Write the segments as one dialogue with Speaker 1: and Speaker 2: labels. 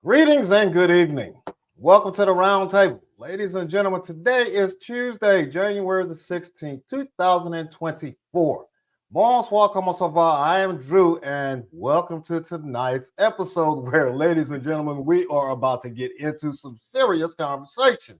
Speaker 1: Greetings and good evening. Welcome to the RoundTable. Ladies and gentlemen, today is Tuesday, January the 16th, 2024. Bonsoir, comment ça va? I am Drew, and welcome to tonight's episode where, ladies and gentlemen, we are about to get into some serious conversation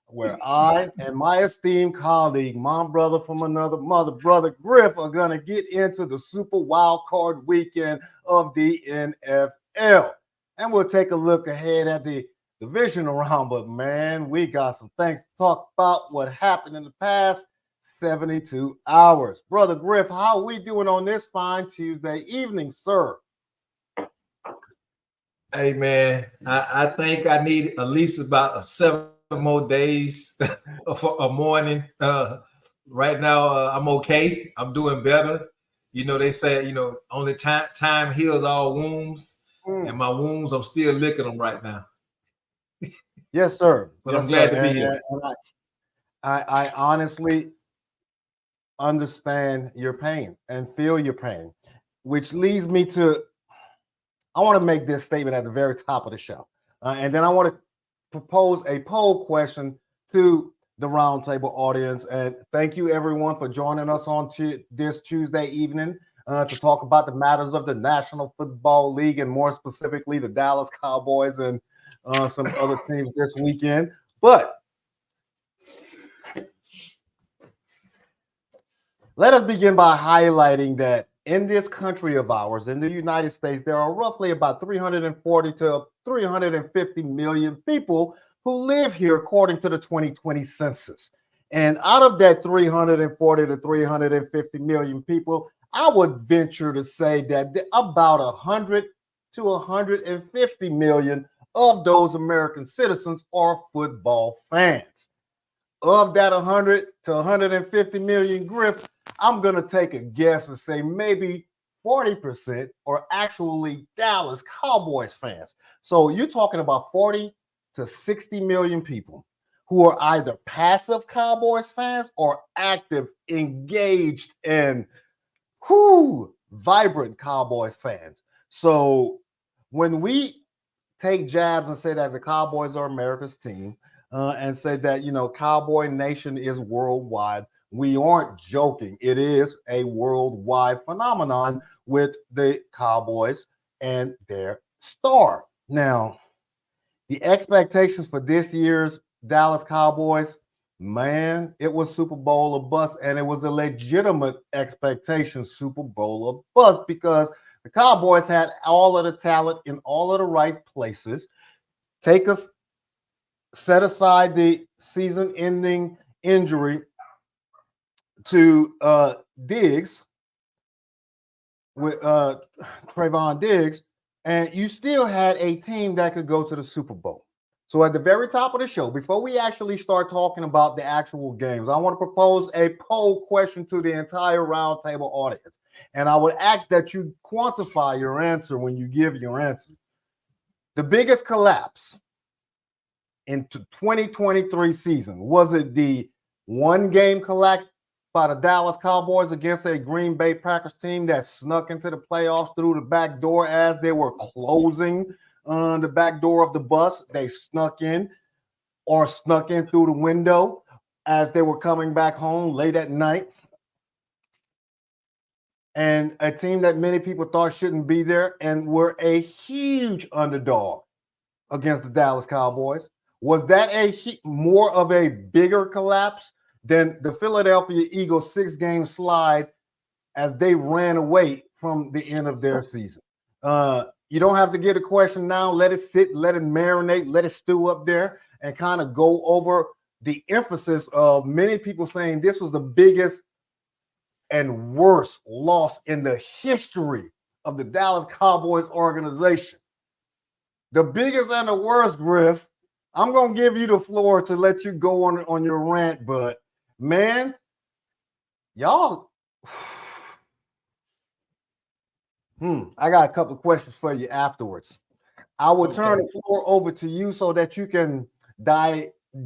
Speaker 1: where I and my esteemed colleague, my brother from another mother, Brother Griff, are going to get into the Super Wildcard Weekend of the NFL. And we'll take a look ahead at the divisional round. But, man, we got some things to talk about, what happened in the past 72 hours. Brother Griff, how are we doing on this fine Tuesday evening, sir?
Speaker 2: Hey, man, I think I need at least about 7 more days for a morning. Right now, I'm okay. I'm doing better. You know, they say, only time heals all wounds. And my wounds, I'm still licking them right now.
Speaker 1: Yes, sir.
Speaker 2: But
Speaker 1: yes,
Speaker 2: I'm glad
Speaker 1: sir.
Speaker 2: to be here.
Speaker 1: And I honestly understand your pain and feel your pain, which leads me to, I want to make this statement at the very top of the show. And then I want to propose a poll question to the RoundTable audience. And thank you, everyone, for joining us on this Tuesday evening. To talk about the matters of the National Football League and more specifically the Dallas Cowboys and some other teams this weekend. But let us begin by highlighting that in this country of ours, in the United States, there are roughly about 340 to 350 million people who live here according to the 2020 census. And out of that 340 to 350 million people, I would venture to say that about 100 to 150 million of those American citizens are football fans. Of that 100 to 150 million, Griff, I'm going to take a guess and say maybe 40% are actually Dallas Cowboys fans. So you're talking about 40 to 60 million people who are either passive Cowboys fans or active, engaged, and vibrant Cowboys fans. So when we take jabs and say that the Cowboys are America's team and say that, Cowboy Nation is worldwide, we aren't joking. It is a worldwide phenomenon with the Cowboys and their star. Now, the expectations for this year's Dallas Cowboys, man, it was Super Bowl or bust, and it was a legitimate expectation, Super Bowl or bust, because the Cowboys had all of the talent in all of the right places. Set aside the season-ending injury to Diggs, with Trayvon Diggs, and you still had a team that could go to the Super Bowl. So at the very top of the show, before we actually start talking about the actual games, I want to propose a poll question to the entire RoundTable audience. And I would ask that you quantify your answer when you give your answer. The biggest collapse in 2023 season, was it the one-game collapse by the Dallas Cowboys against a Green Bay Packers team that snuck into the playoffs through the back door as they were closing the back door of the bus? They snuck in through the window as they were coming back home late at night. And a team that many people thought shouldn't be there and were a huge underdog against the Dallas Cowboys. Was that more of a bigger collapse than the Philadelphia Eagles 6-game slide as they ran away from the end of their season? You don't have to get a question now. Let it sit, let it marinate, let it stew up there, and kind of go over the emphasis of many people saying this was the biggest and worst loss in the history of the Dallas Cowboys organization. The biggest and the worst, Griff, I'm gonna give you the floor to let you go on your rant, but man, y'all. I got a couple of questions for you afterwards. I will turn the floor over to you so that you can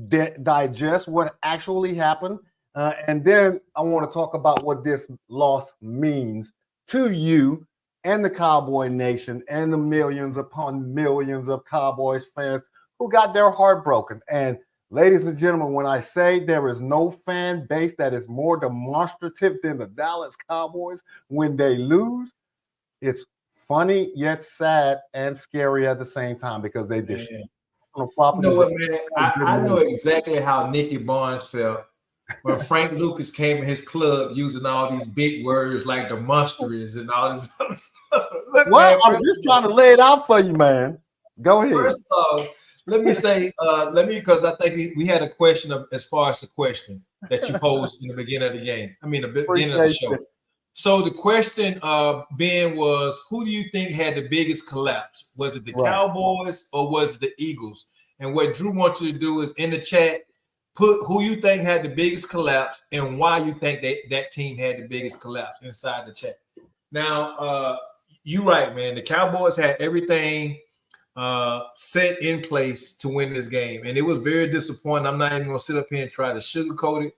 Speaker 1: digest what actually happened. And then I want to talk about what this loss means to you and the Cowboy Nation and the millions upon millions of Cowboys fans who got their heart broken. And ladies and gentlemen, when I say there is no fan base that is more demonstrative than the Dallas Cowboys when they lose, it's funny yet sad and scary at the same time because they did.
Speaker 2: You know what, man? I know exactly how Nicky Barnes felt when Frank Lucas came in his club using all these big words like demonstratives and all this other stuff. Look,
Speaker 1: man, I'm just trying to lay it out for you, man. Go ahead.
Speaker 2: First of all, let me say, because I think we had a question as far as the question that you posed in the beginning of the game. I mean, the beginning of the show. So the question, Ben, was who do you think had the biggest collapse? Was it the Cowboys or was it the Eagles? And what Drew wants you to do is in the chat, put who you think had the biggest collapse and why you think that team had the biggest collapse inside the chat. Now, you're right, man. The Cowboys had everything set in place to win this game. And it was very disappointing. I'm not even going to sit up here and try to sugarcoat it.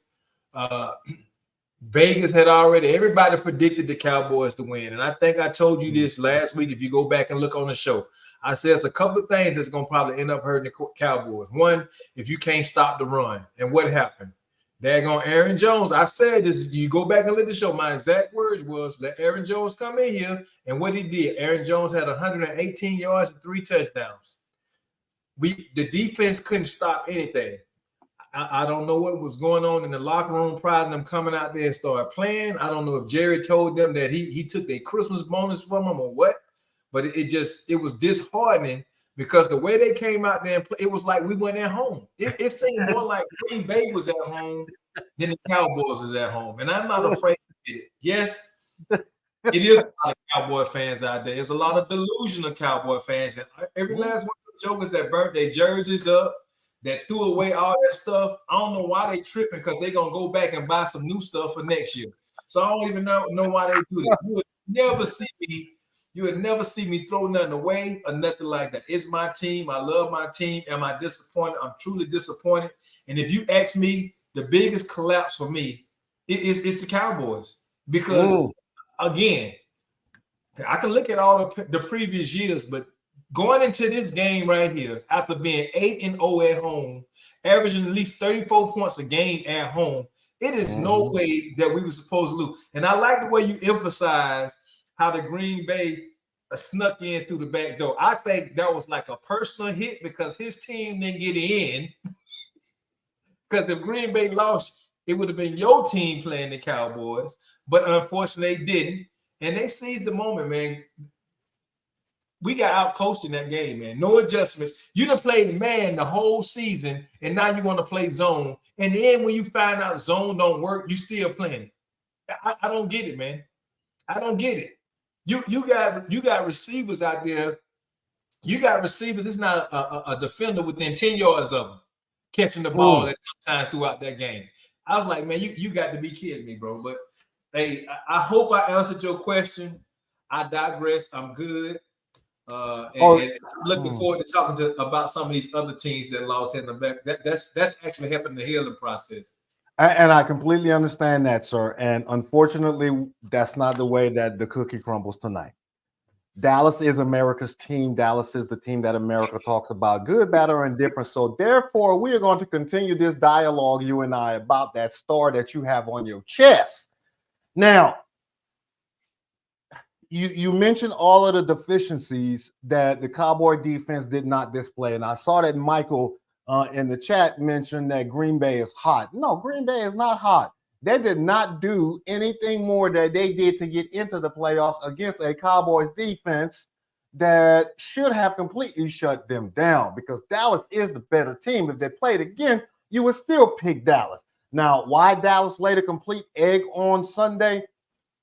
Speaker 2: Vegas had everybody predicted the Cowboys to win. And I think I told you this last week. If you go back and look on the show, I said it's a couple of things that's going to probably end up hurting the Cowboys. One, if you can't stop the run. And what happened? Daggone Aaron Jones. I said this. You go back and look at the show. My exact words was, let Aaron Jones come in here. And what he did, Aaron Jones had 118 yards and 3 touchdowns. The defense couldn't stop anything. I don't know what was going on in the locker room prior to them coming out there and start playing. I don't know if Jerry told them that he took their Christmas bonus from them or what, but it was disheartening because the way they came out there and play, it was like we went at home. It seemed more like Green Bay was at home than the Cowboys is at home. And I'm not afraid to get it. Yes, it is a lot of Cowboy fans out there. There's a lot of delusional Cowboy fans. And every last one of the jokers that burnt their jerseys up, that threw away all that stuff. I don't know why they tripping because they're going to go back and buy some new stuff for next year. So I don't even know why they do that. You would never see me throw nothing away or nothing like that. It's my team. I love my team. Am I disappointed? I'm truly disappointed. And if you ask me, the biggest collapse for me is the Cowboys. Because, again, I can look at all the previous years, but going into this game right here, after being 8-0 at home, averaging at least 34 points a game at home, it is no way that we were supposed to lose. And I like the way you emphasize how the Green Bay snuck in through the back door. I think that was like a personal hit because his team didn't get in. Because if Green Bay lost, it would have been your team playing the Cowboys. But unfortunately, they didn't. And they seized the moment, man. We got out-coached in that game, man. No adjustments. You done played man the whole season, and now you want to play zone. And then when you find out zone don't work, you still playing it. I don't get it, man. I don't get it. You got receivers out there. You got receivers. It's not a defender within 10 yards of them catching the ball at sometimes throughout that game. I was like, man, you got to be kidding me, bro. But, hey, I hope I answered your question. I digress. I'm good. And looking forward to talking about some of these other teams that lost in the back. That's actually helping the healing process.
Speaker 1: And I completely understand that, sir. And unfortunately, that's not the way that the cookie crumbles tonight. Dallas is America's team. Dallas is the team that America talks about, good, bad, or indifferent. So therefore, we are going to continue this dialogue, you and I, about that star that you have on your chest. Now, you mentioned all of the deficiencies that the Cowboy defense did not display. And I saw that Michael in the chat mentioned that Green Bay is hot. No, Green Bay is not hot. They did not do anything more that they did to get into the playoffs against a Cowboys defense that should have completely shut them down because Dallas is the better team. If they played again, you would still pick Dallas. Now, why Dallas laid a complete egg on Sunday?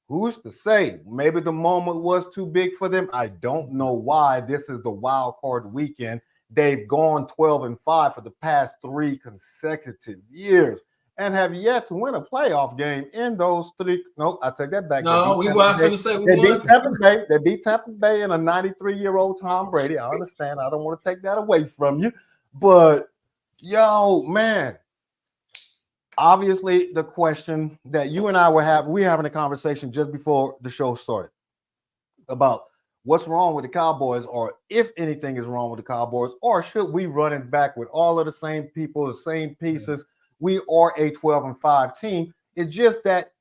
Speaker 1: Who's to say? Maybe the moment was too big for them. I don't know why. This is the wild card weekend, they've gone 12-5 for the past 3 consecutive years and have yet to win a playoff game in those 3. No, I take that back.
Speaker 2: No, we weren't going to say we
Speaker 1: they
Speaker 2: won.
Speaker 1: beat Tampa Bay. They beat Tampa Bay and a 93-year-old Tom Brady. I understand. I don't want to take that away from you. But, yo, man, obviously the question that you and I were having a conversation just before the show started about what's wrong with the Cowboys, or if anything is wrong with the Cowboys, or should we run it back with all of the same people, the same pieces? We are a 12-5 team. It's just that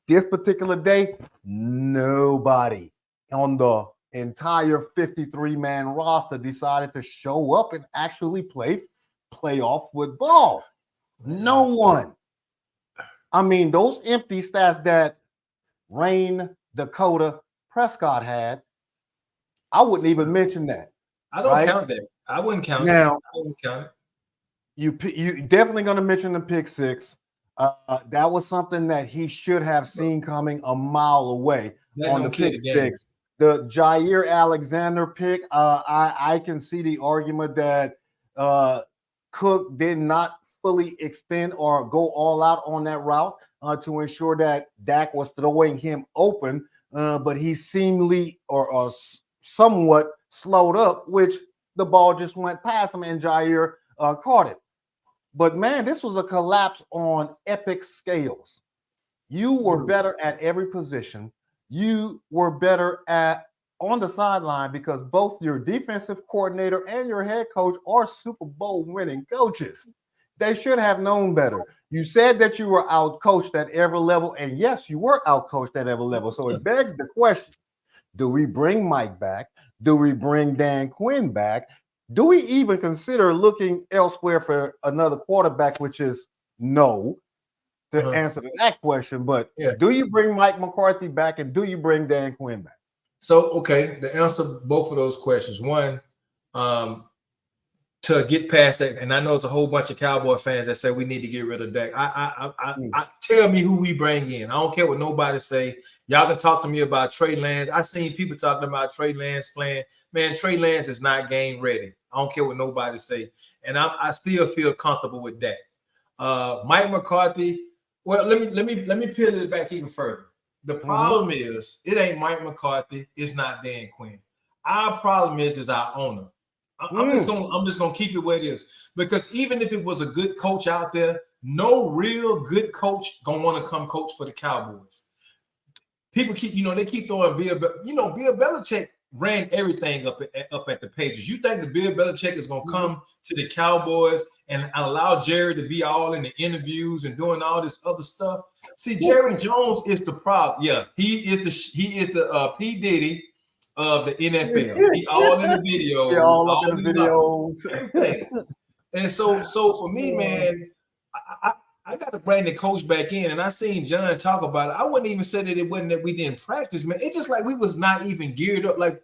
Speaker 1: this particular day, nobody on the entire 53-man roster decided to show up and actually play playoff football. No one. I mean, those empty stats that Rain Dakota Prescott had, I wouldn't even mention that.
Speaker 2: I don't count that. I wouldn't count it.
Speaker 1: Now,
Speaker 2: I wouldn't count it.
Speaker 1: You definitely going to mention the pick six. That was something that he should have seen coming a mile away on the pick six. The Jair Alexander pick, I can see the argument that Cook did not fully extend or go all out on that route to ensure that Dak was throwing him open, but he seemingly or somewhat slowed up, which the ball just went past him and Jair caught it. But man, this was a collapse on epic scales. You were better at every position. You were better on the sideline because both your defensive coordinator and your head coach are Super Bowl winning coaches. They should have known better. You said that you were outcoached at every level, and yes, you were outcoached at every level. So it begs the question, do we bring Mike back? Do we bring Dan Quinn back? Do we even consider looking elsewhere for another quarterback, which is no, to answer that question? But do you bring Mike McCarthy back, and do you bring Dan Quinn back?
Speaker 2: So, okay, to answer both of those questions, one, to get past that, and I know there's a whole bunch of Cowboy fans that say we need to get rid of Dak. I tell me who we bring in. I don't care what nobody say. Y'all can talk to me about Trey Lance. I seen people talking about Trey Lance playing. Man, Trey Lance is not game ready. I don't care what nobody say, and I still feel comfortable with that. Mike McCarthy. Well, let me peel it back even further. The problem is it ain't Mike McCarthy. It's not Dan Quinn. Our problem is our owner. I'm just gonna keep it where it is, because even if it was a good coach out there, no real good coach gonna want to come coach for the Cowboys. People keep throwing Bill. Bill Belichick ran everything up at the pages. You think the Bill Belichick is gonna come to the Cowboys and allow Jerry to be all in the interviews and doing all this other stuff? See, Jerry Jones is the problem. Yeah, he is the P. Diddy of the NFL. He all in the videos, all in the videos, everything. And so for me, man, I got to bring the coach back in, and I seen John talk about it. I wouldn't even say that it wasn't that we didn't practice, man. It's just like we was not even geared up. Like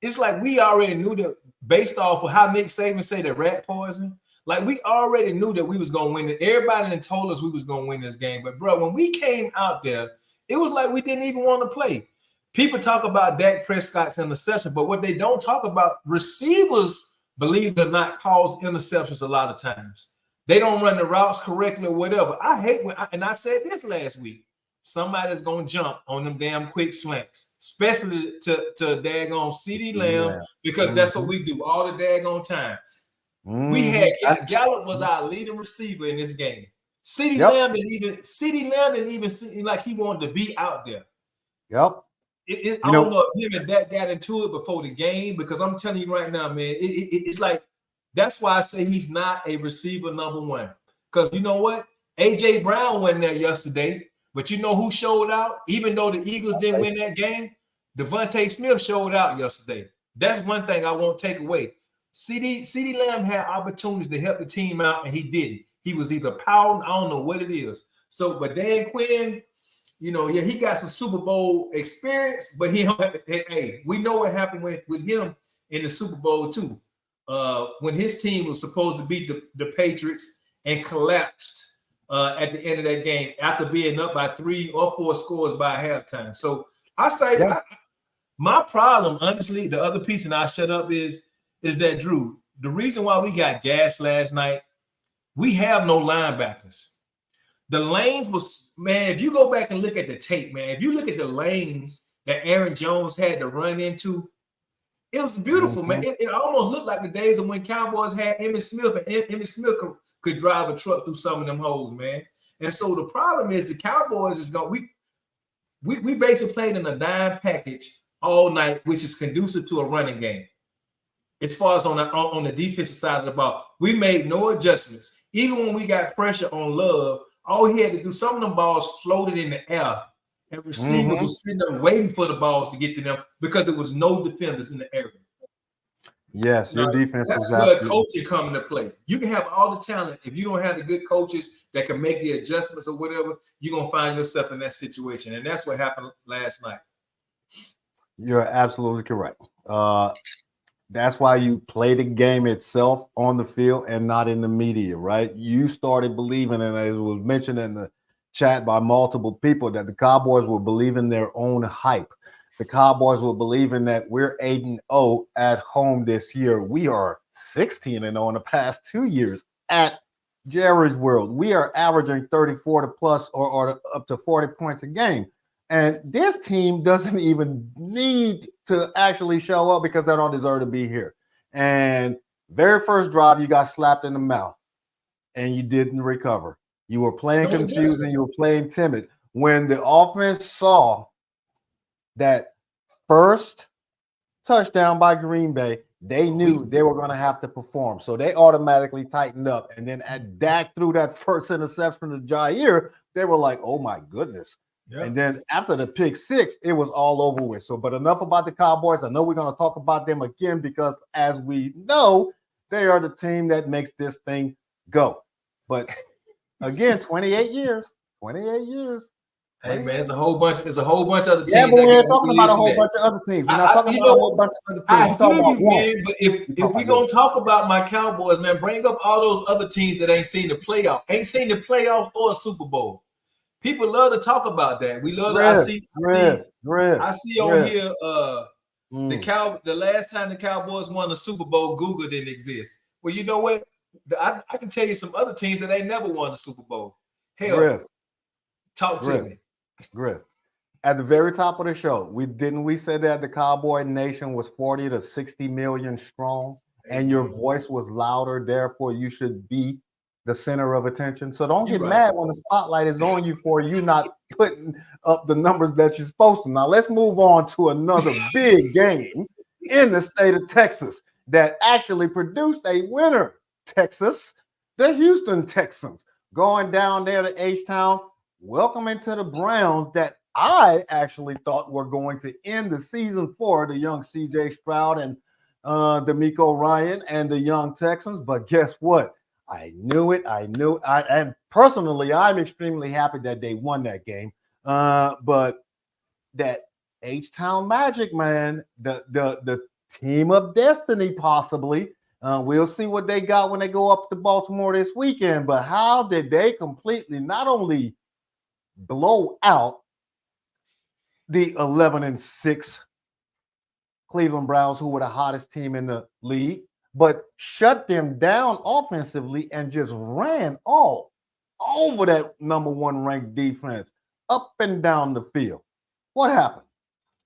Speaker 2: it's like we already knew that based off of how Nick Saban say the rat poison. Like we already knew that we was gonna win it. Everybody done told us we was gonna win this game, but bro, when we came out there, it was like we didn't even want to play. People talk about Dak Prescott's interception, but what they don't talk about, receivers, believe it or not, cause interceptions a lot of times. They don't run the routes correctly or whatever. I hate when, and I said this last week, somebody's going to jump on them damn quick slants, especially to daggone CeeDee Lamb, because that's what we do all the daggone time. We had Gallup was our leading receiver in this game. CeeDee Lamb didn't even seem like he wanted to be out there.
Speaker 1: Yep.
Speaker 2: I don't know if him and Dak got into it before the game, because I'm telling you right now, man, it's like that's why I say he's not a receiver number one. Because you know what? A.J. Brown wasn't there yesterday, but you know who showed out? Even though the Eagles didn't win that game, Devontae Smith showed out yesterday. That's one thing I won't take away. CeeDee Lamb had opportunities to help the team out, and he didn't. He was either pouting, I don't know what it is. So, but Dan Quinn, he got some Super Bowl experience, but hey, we know what happened with him in the Super Bowl too. When his team was supposed to beat the Patriots and collapsed at the end of that game after being up by 3 or 4 scores by halftime. So I say my problem, honestly, the other piece, and I'll shut up, is that Drew, the reason why we got gassed last night, we have no linebackers. The lanes was, man, if you go back and look at the tape, man, if you look at the lanes that Aaron Jones had to run into, it was beautiful, man. It almost looked like the days of when Cowboys had Emmitt Smith, and Emmitt Smith could drive a truck through some of them holes, man. And so the problem is the Cowboys is going, we basically played in a dime package all night, which is conducive to a running game. As far as on the defensive side of the ball, we made no adjustments. Even when we got pressure on Love, all he had to do, some of them balls floated in the air, and receivers were sitting there waiting for the balls to get to them because there was no defenders in the area.
Speaker 1: Yes, your defense.
Speaker 2: That's where coaching come into play. You can have all the talent. If you don't have the good coaches that can make the adjustments or whatever, you're going to find yourself in that situation. And that's what happened last night.
Speaker 1: You're absolutely correct. That's why you play the game itself on the field and not in the media, right? You started believing, and it was mentioned in the chat by multiple people, that the Cowboys will believe in their own hype. The Cowboys will believe in that we're 8-0 at home this year. We are 16-0 in the past 2 years at Jerry's World. We are averaging 34 to plus or up to 40 points a game. And this team doesn't even need to actually show up because they don't deserve to be here. And very first drive, you got slapped in the mouth and you didn't recover. You were playing confused and you were playing timid. When the offense saw that first touchdown by Green Bay, they knew they were going to have to perform. So they automatically tightened up. And then at Dak threw that first interception to Jair, they were like, oh my goodness. Yep. And then after the pick six, it was all over with. So, but enough about the Cowboys. I know we're going to talk about them again because, as we know, they are the team that makes this thing go. But again, 28 years.
Speaker 2: Hey man, it's a whole bunch. It's a whole bunch of other teams.
Speaker 1: Yeah, but we're talking about a whole bunch of other teams. We're not talking about a whole bunch of other teams.
Speaker 2: I hear you, man. But if we're gonna talk about my Cowboys, man, bring up all those other teams that ain't seen the playoffs or a Super Bowl. People love to talk about that. We love to. I see on here the last time the Cowboys won the Super Bowl, Google didn't exist. Well, you know what? I can tell you some other teams that ain't never won the Super Bowl. Hell, talk to me.
Speaker 1: Griff. At the very top of the show, we said that the Cowboy Nation was 40 to 60 million strong, and your voice was louder. Therefore, you should be the center of attention. So don't get mad when the spotlight is on you for you not putting up the numbers that you're supposed to. Now let's move on to another big game in the state of Texas that actually produced a winner. Texas, the Houston Texans, going down there to H-Town, welcoming to the Browns that I actually thought were going to end the season for the young C.J. Stroud and D'Amico Ryan and the young Texans. But guess what? I knew it. And personally, I'm extremely happy that they won that game. But that H-Town Magic, man, the team of destiny, possibly. We'll see what they got when they go up to Baltimore this weekend. But how did they completely not only blow out the 11-6 Cleveland Browns, who were the hottest team in the league, but shut them down offensively and just ran all over that number one ranked defense up and down the field? What happened?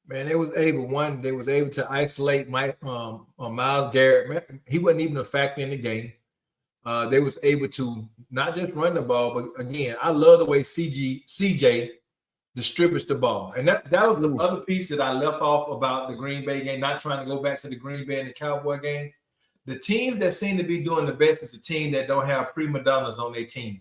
Speaker 2: Man, they was able to isolate Myles Garrett. Man, he wasn't even a factor in the game. They was able to not just run the ball, but again, I love the way CJ distributes the ball. And that was the other piece that I left off about the Green Bay game, not trying to go back to the Green Bay and the Cowboy game. The teams that seem to be doing the best is a team that don't have prima donnas on their team.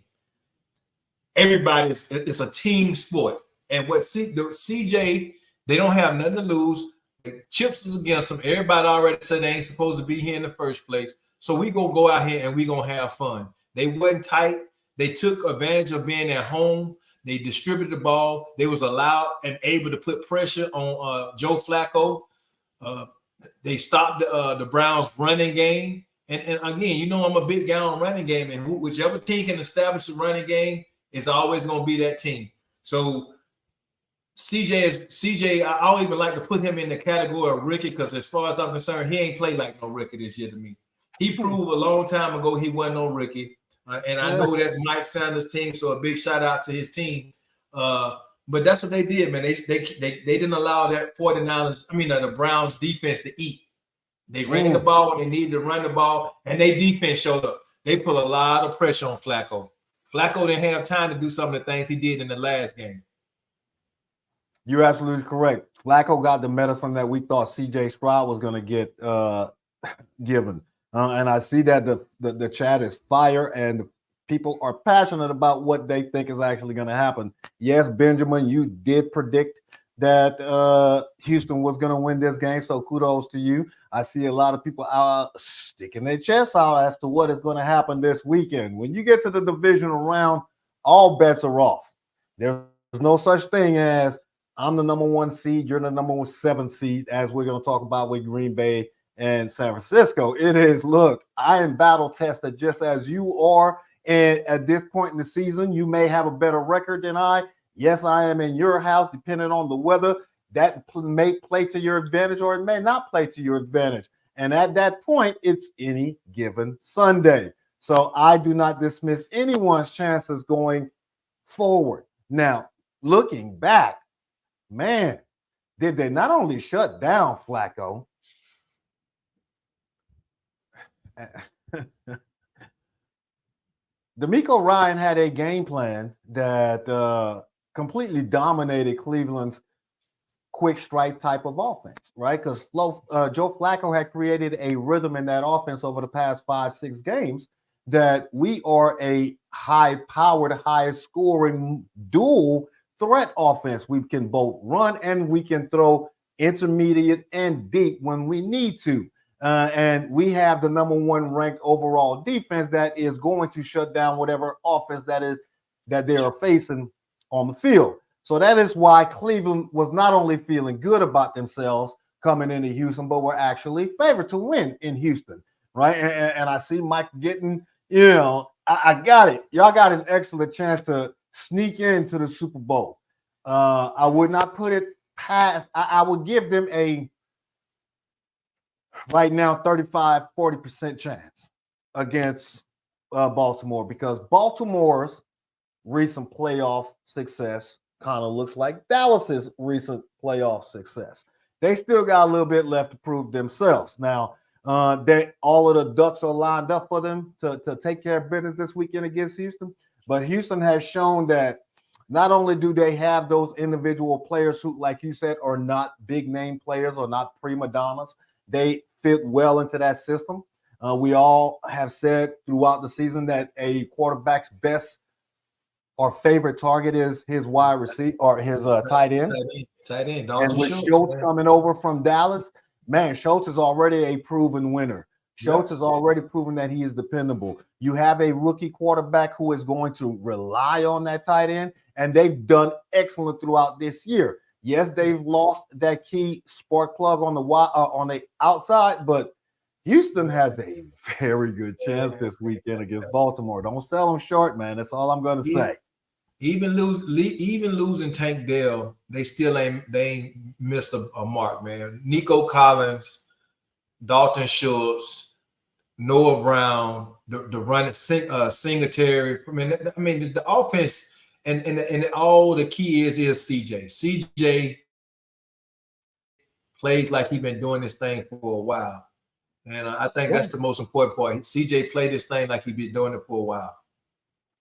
Speaker 2: It's a team sport. And what CJ, they don't have nothing to lose. The chips is against them. Everybody already said they ain't supposed to be here in the first place. So we gonna go out here and we gonna have fun. They wasn't tight. They took advantage of being at home. They distributed the ball. They was allowed and able to put pressure on Joe Flacco. They stopped the Browns running game. And again, you know I'm a big guy on running game, and whichever team can establish a running game is always going to be that team. So CJ, I always would like to put him in the category of rookie because as far as I'm concerned, he ain't played like no rookie this year to me. He proved a long time ago he wasn't no rookie. And I know that's Mike Sanders' team, so a big shout out to his team. But that's what they did, man. They didn't allow that 49ers, the Browns defense to eat. They ran the ball when they needed to run the ball, and their defense showed up. They put a lot of pressure on Flacco. Flacco didn't have time to do some of the things he did in the last game.
Speaker 1: You're absolutely correct. Flacco got the medicine that we thought C.J. Stroud was going to get given. And I see that the chat is fire and people are passionate about what they think is actually going to happen. Yes, Benjamin, you did predict that Houston was going to win this game, so kudos to you. I see a lot of people sticking their chests out as to what is going to happen this weekend. When you get to the divisional round, all bets are off. There's no such thing as I'm the number 1 seed, you're the number 7 seed, as we're going to talk about with Green Bay and San Francisco. It is, look, I am battle tested just as you are. And at this point in the season, you may have a better record than I. Yes, I am in your house, depending on the weather. That may play to your advantage or it may not play to your advantage. And at that point, it's any given Sunday. So I do not dismiss anyone's chances going forward. Now, looking back, man, did they not only shut down Flacco, D'Amico Ryan had a game plan that completely dominated Cleveland's quick strike type of offense, right? Because Joe Flacco had created a rhythm in that offense over the past 5-6 games that we are a high-powered, high-scoring dual threat offense. We can both run and we can throw intermediate and deep when we need to. And we have the number 1 ranked overall defense that is going to shut down whatever offense that they are facing on the field. So that is why Cleveland was not only feeling good about themselves coming into Houston, but were actually favored to win in Houston, right? And I see Mike getting, I got it. Y'all got an excellent chance to sneak into the Super Bowl. I would not put it past. I would give them a right now 35-40% chance against Baltimore, because Baltimore's recent playoff success kind of looks like Dallas's recent playoff success. They still got a little bit left to prove themselves. Now, all of the ducks are lined up for them to take care of business this weekend against Houston. But Houston has shown that not only do they have those individual players who, like you said, are not big name players or not prima donnas, they fit well into that system. We all have said throughout the season that a quarterback's best or favorite target is his wide receiver or his tight end.
Speaker 2: Tight end.
Speaker 1: And with Schultz coming over from Dallas, man, Schultz is already a proven winner. Schultz has already proven that he is dependable. You have a rookie quarterback who is going to rely on that tight end, and they've done excellent throughout this year. Yes, they've lost that key spark plug on the outside, but Houston has a very good chance this weekend against Baltimore. Don't sell them short, man. That's all I'm going to say.
Speaker 2: Even losing Tank Dell, they ain't missed a mark, man. Nico Collins, Dalton Schultz, Noah Brown, the running Singletary. I mean, the offense and all the key is CJ. CJ plays like he's been doing this thing for a while. And I think that's the most important part. CJ played this thing like he's been doing it for a while.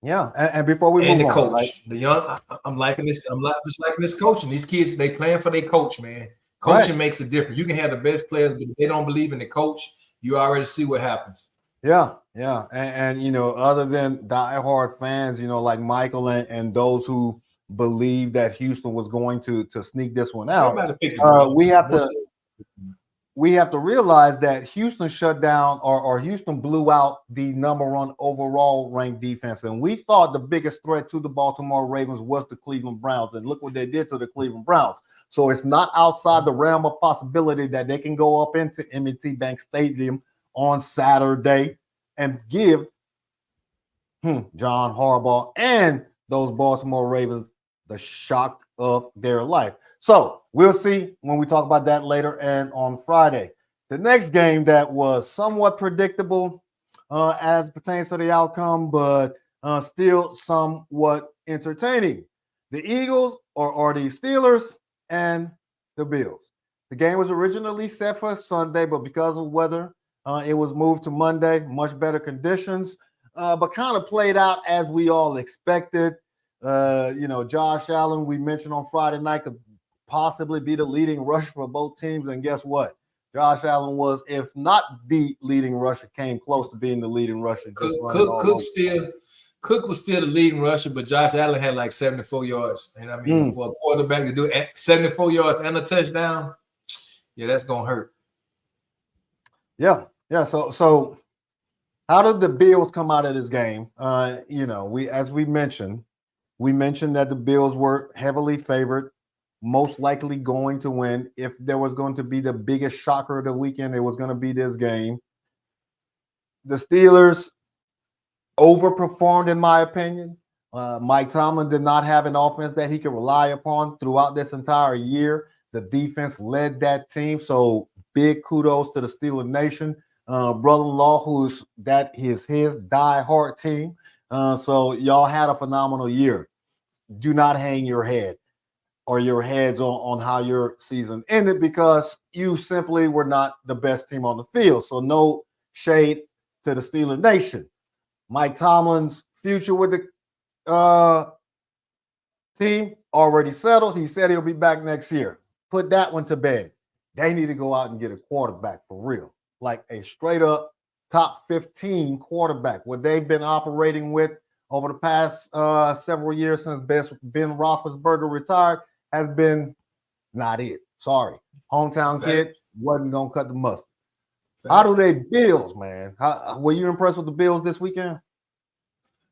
Speaker 1: Yeah, and before we move
Speaker 2: on, coach,
Speaker 1: right?
Speaker 2: the young, I'm liking this. I'm just liking this coaching. These kids, they playing for their coach, man. Coaching makes a difference. You can have the best players, but if they don't believe in the coach, you already see what happens.
Speaker 1: Yeah, and other than diehard fans, like Michael and those who believe that Houston was going to sneak this one out, we have to realize that Houston shut down or Houston blew out the number 1 overall ranked defense. And we thought the biggest threat to the Baltimore Ravens was the Cleveland Browns. And look what they did to the Cleveland Browns. So it's not outside the realm of possibility that they can go up into M&T Bank Stadium on Saturday and give John Harbaugh and those Baltimore Ravens the shock of their life. So we'll see when we talk about that later and on Friday. The next game that was somewhat predictable as pertains to the outcome, but still somewhat entertaining. The Eagles or the Steelers and the Bills. The game was originally set for Sunday, but because of weather, it was moved to Monday. Much better conditions, but kind of played out as we all expected. Josh Allen, we mentioned on Friday night, could possibly be the leading rusher for both teams. And guess what? Josh Allen was, if not the leading rusher, came close to being the leading rusher.
Speaker 2: Cook was still the leading rusher, but Josh Allen had like 74 yards. And I mean, for a quarterback to do 74 yards and a touchdown, yeah, that's gonna hurt.
Speaker 1: Yeah. So how did the Bills come out of this game? We mentioned that the Bills were heavily favored, most likely going to win. If there was going to be the biggest shocker of the weekend, it was going to be this game. The Steelers overperformed, in my opinion. Mike Tomlin did not have an offense that he could rely upon throughout this entire year. The defense led that team, so big kudos to the Steeler Nation. Brother-in-law, that is his die-hard team. So y'all had a phenomenal year. Do not hang your head or your heads on how your season ended, because you simply were not the best team on the field. So no shade to the Steeler Nation. Mike Tomlin's future with the team already settled. He said he'll be back next year. Put that one to bed. They need to go out and get a quarterback for real, like a straight up top 15 quarterback. What they've been operating with over the past several years since Ben Roethlisberger retired has been not it. Sorry. Hometown kid wasn't going to cut the mustard. How do they Bills, man? Were you impressed with the Bills this weekend?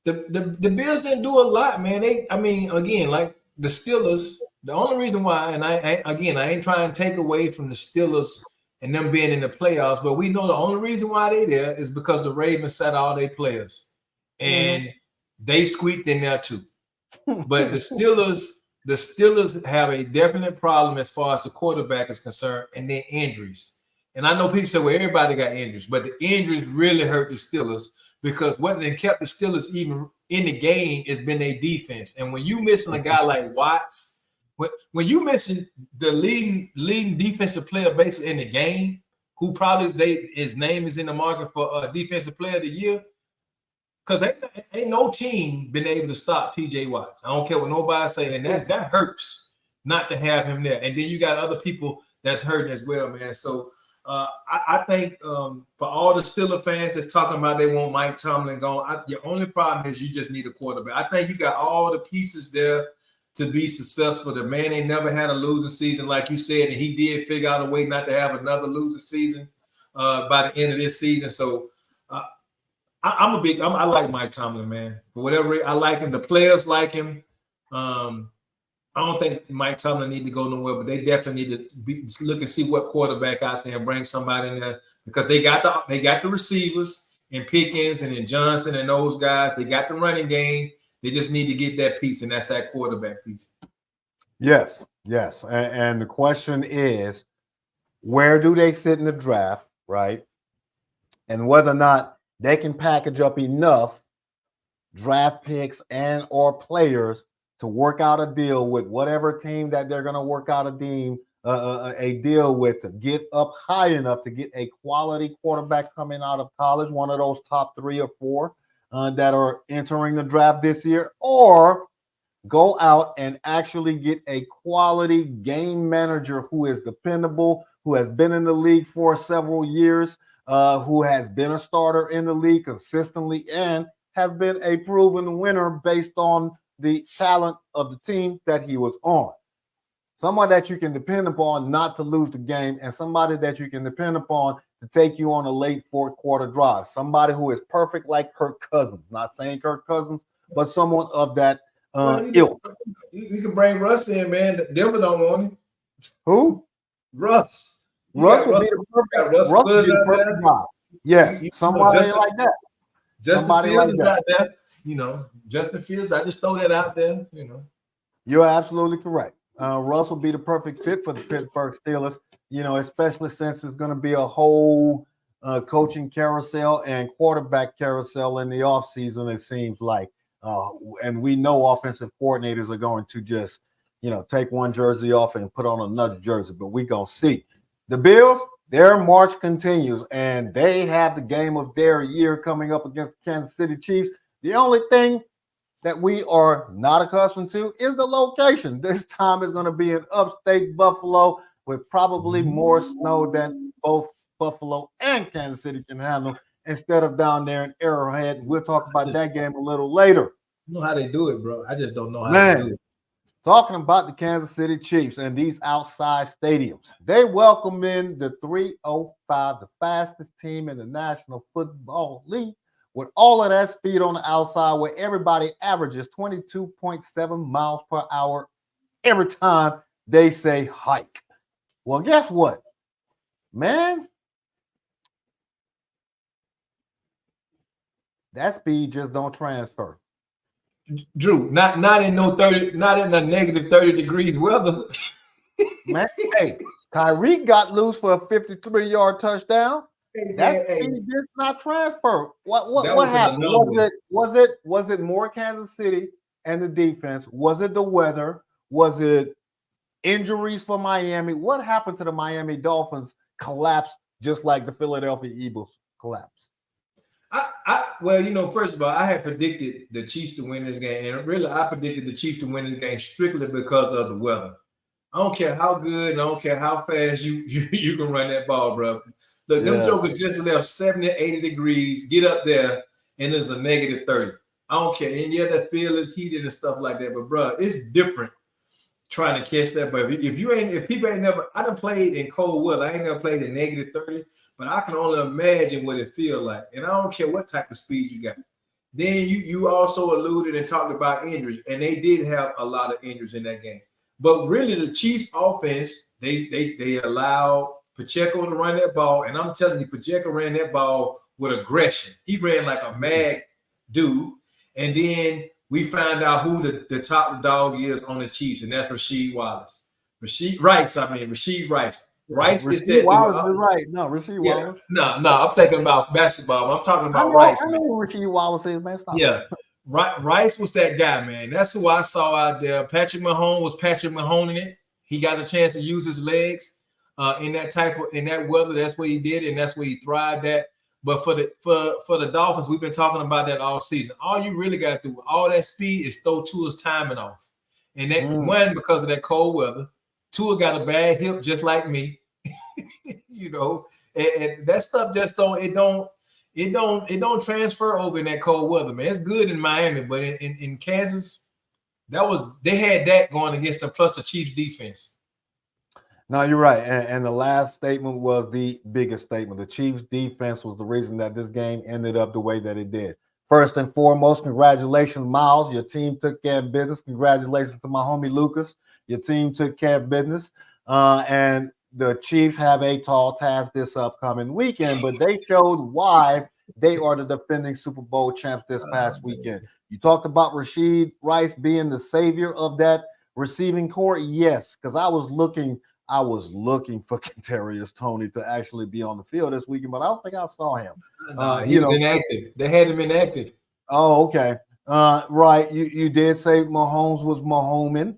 Speaker 2: The Bills didn't do a lot, man. Again, like the Steelers, the only reason why, and I ain't trying to take away from the Steelers and them being in the playoffs, but we know the only reason why they there is because the Ravens sat all their players, and they squeaked in there too. But the Steelers have a definite problem as far as the quarterback is concerned, and their injuries. And I know people say, well, everybody got injuries, but the injuries really hurt the Steelers, because what they kept the Steelers even in the game has been their defense. And when you missing a guy like Watts, when you missing the leading defensive player basically in the game, who probably his name is in the market for defensive player of the year, because ain't no team been able to stop TJ Watts. I don't care what nobody say, and that hurts not to have him there. And then you got other people that's hurting as well, man. So I think for all the Steelers fans that's talking about they want Mike Tomlin gone, your only problem is you just need a quarterback. I think you got all the pieces there to be successful. The man ain't never had a losing season, like you said, and he did figure out a way not to have another losing season by the end of this season. So I like Mike Tomlin, man. For whatever I like him, the players like him. I don't think Mike Tomlin need to go nowhere, but they definitely need to look and see what quarterback out there and bring somebody in there, because they got the receivers and Pickens and then Johnson and those guys. They got the running game. They just need to get that piece, and that's that quarterback piece.
Speaker 1: Yes. And the question is, where do they sit in the draft, right? And whether or not they can package up enough draft picks and or players to work out a deal with whatever team that they're going to work out a deal with, to get up high enough to get a quality quarterback coming out of college, one of those top 3 or 4 that are entering the draft this year, or go out and actually get a quality game manager who is dependable, who has been in the league for several years, who has been a starter in the league consistently and has been a proven winner based on the talent of the team that he was on. Someone that you can depend upon not to lose the game, and somebody that you can depend upon to take you on a late fourth quarter drive. Somebody who is perfect like Kirk Cousins. Not saying Kirk Cousins, but someone of that ilk.
Speaker 2: You can bring Russ in, man. Denver don't want him.
Speaker 1: Who?
Speaker 2: Russ.
Speaker 1: Russ would be the perfect guy. Yes, somebody like that.
Speaker 2: Justin Fields is out there. Justin Fields, I just throw that out there,
Speaker 1: You're absolutely correct. Russ will be the perfect fit for the Pittsburgh Steelers. especially since it's going to be a whole coaching carousel and quarterback carousel in the offseason, it seems like. And we know offensive coordinators are going to just, take one jersey off and put on another jersey, but we're going to see. The Bills, their march continues, and they have the game of their year coming up against the Kansas City Chiefs. The only thing that we are not accustomed to is the location. This time is going to be in upstate Buffalo with probably more snow than both Buffalo and Kansas City can handle instead of down there in Arrowhead. We'll talk about that game a little later.
Speaker 2: I know how they do it, bro. I just don't know how to do it.
Speaker 1: Talking about the Kansas City Chiefs and these outside stadiums, they welcome in the 305, the fastest team in the National Football League, with all of that speed on the outside, where everybody averages 22.7 miles per hour every time they say hike. Well, guess what, man? That speed just don't transfer.
Speaker 2: Drew, not in no 30, not in the negative 30 degrees weather.
Speaker 1: Man, hey, Tyreek got loose for a 53-yard touchdown. That speed did not transfer. What happened? Was it more Kansas City and the defense? Was it the weather? Was it injuries for Miami? What happened to the Miami Dolphins collapse just like the Philadelphia Eagles collapsed?
Speaker 2: Well, first of all, I had predicted the Chiefs to win this game, and really, I predicted the Chiefs to win this game strictly because of the weather. I don't care how good, and I don't care how fast you can run that ball, bro. Look, them jokers just left 70, 80 degrees, get up there, and there's a negative 30. I don't care. And yeah, that field is heated and stuff like that, but bro, it's different trying to catch that. But if people ain't never, I done played in cold weather. I ain't never played in negative 30, but I can only imagine what it feels like. And I don't care what type of speed you got. Then you also alluded and talked about injuries, and they did have a lot of injuries in that game. But really, the Chiefs offense, they allowed Pacheco to run that ball. And I'm telling you, Pacheco ran that ball with aggression. He ran like a mad dude. And then we found out who the top dog is on the Chiefs, and that's Rasheed Wallace. Rasheed Rice. Rice is that
Speaker 1: Wallace is right. No, Rasheed Wallace.
Speaker 2: No, I'm thinking about basketball. I'm talking about Rice.
Speaker 1: I know who Rasheed Wallace is, man. Stop.
Speaker 2: Yeah. Rice was that guy, man. That's who I saw out there. Patrick Mahomes was Patrick Mahomes in it. He got a chance to use his legs in that weather. That's what he did, and that's where he thrived at. But for the Dolphins, we've been talking about that all season. All you really got to do, all that speed, is throw Tua's timing off. And that one, because of that cold weather, Tua got a bad hip just like me. And that stuff just don't transfer over in that cold weather, man. It's good in Miami, but in Kansas, they had that going against them, plus the Chiefs defense.
Speaker 1: No, you're right. And the last statement was the biggest statement. The Chiefs defense was the reason that this game ended up the way that it did. First and foremost, congratulations, Miles. Your team took care of business. Congratulations to my homie Lucas. Your team took care of business. And the Chiefs have a tall task this upcoming weekend, but they showed why they are the defending Super Bowl champs this past weekend. You talked about Rasheed Rice being the savior of that receiving corps. Yes, because I was looking for Kadarius Toney to actually be on the field this weekend, but I don't think I saw him.
Speaker 2: He was inactive. They had him inactive.
Speaker 1: Oh, okay. Right. You did say Mahomes was Mahoming.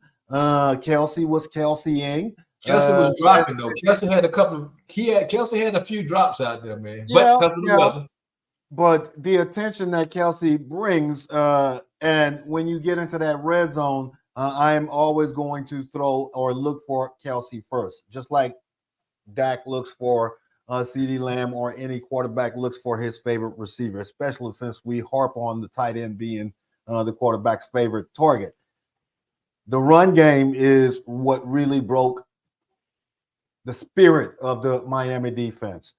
Speaker 1: Kelsey was Kelseying.
Speaker 2: Kelsey was dropping though. Kelsey had a few drops out there, man. But because of the weather.
Speaker 1: But the attention that Kelsey brings, and when you get into that red zone, I am always going to throw or look for Kelsey first, just like Dak looks for CeeDee Lamb, or any quarterback looks for his favorite receiver, especially since we harp on the tight end being the quarterback's favorite target. The run game is what really broke the spirit of the Miami defense.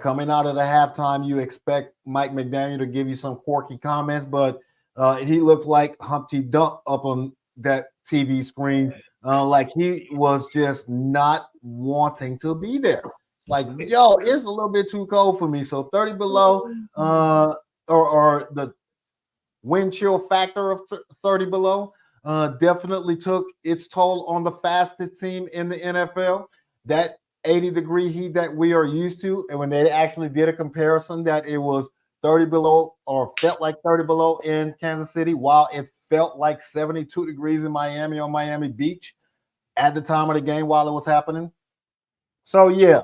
Speaker 1: Coming out of the halftime, you expect Mike McDaniel to give you some quirky comments, but he looked like Humpty Dump up on that TV screen, like he was just not wanting to be there. Like, yo, it's a little bit too cold for me. So 30 below, or the wind chill factor of 30 below definitely took its toll on the fastest team in the NFL. That 80-degree heat that we are used to. And when they actually did a comparison that it was 30 below or felt like 30 below in Kansas City, while it felt like 72 degrees in Miami on Miami Beach at the time of the game while it was happening. So, yeah,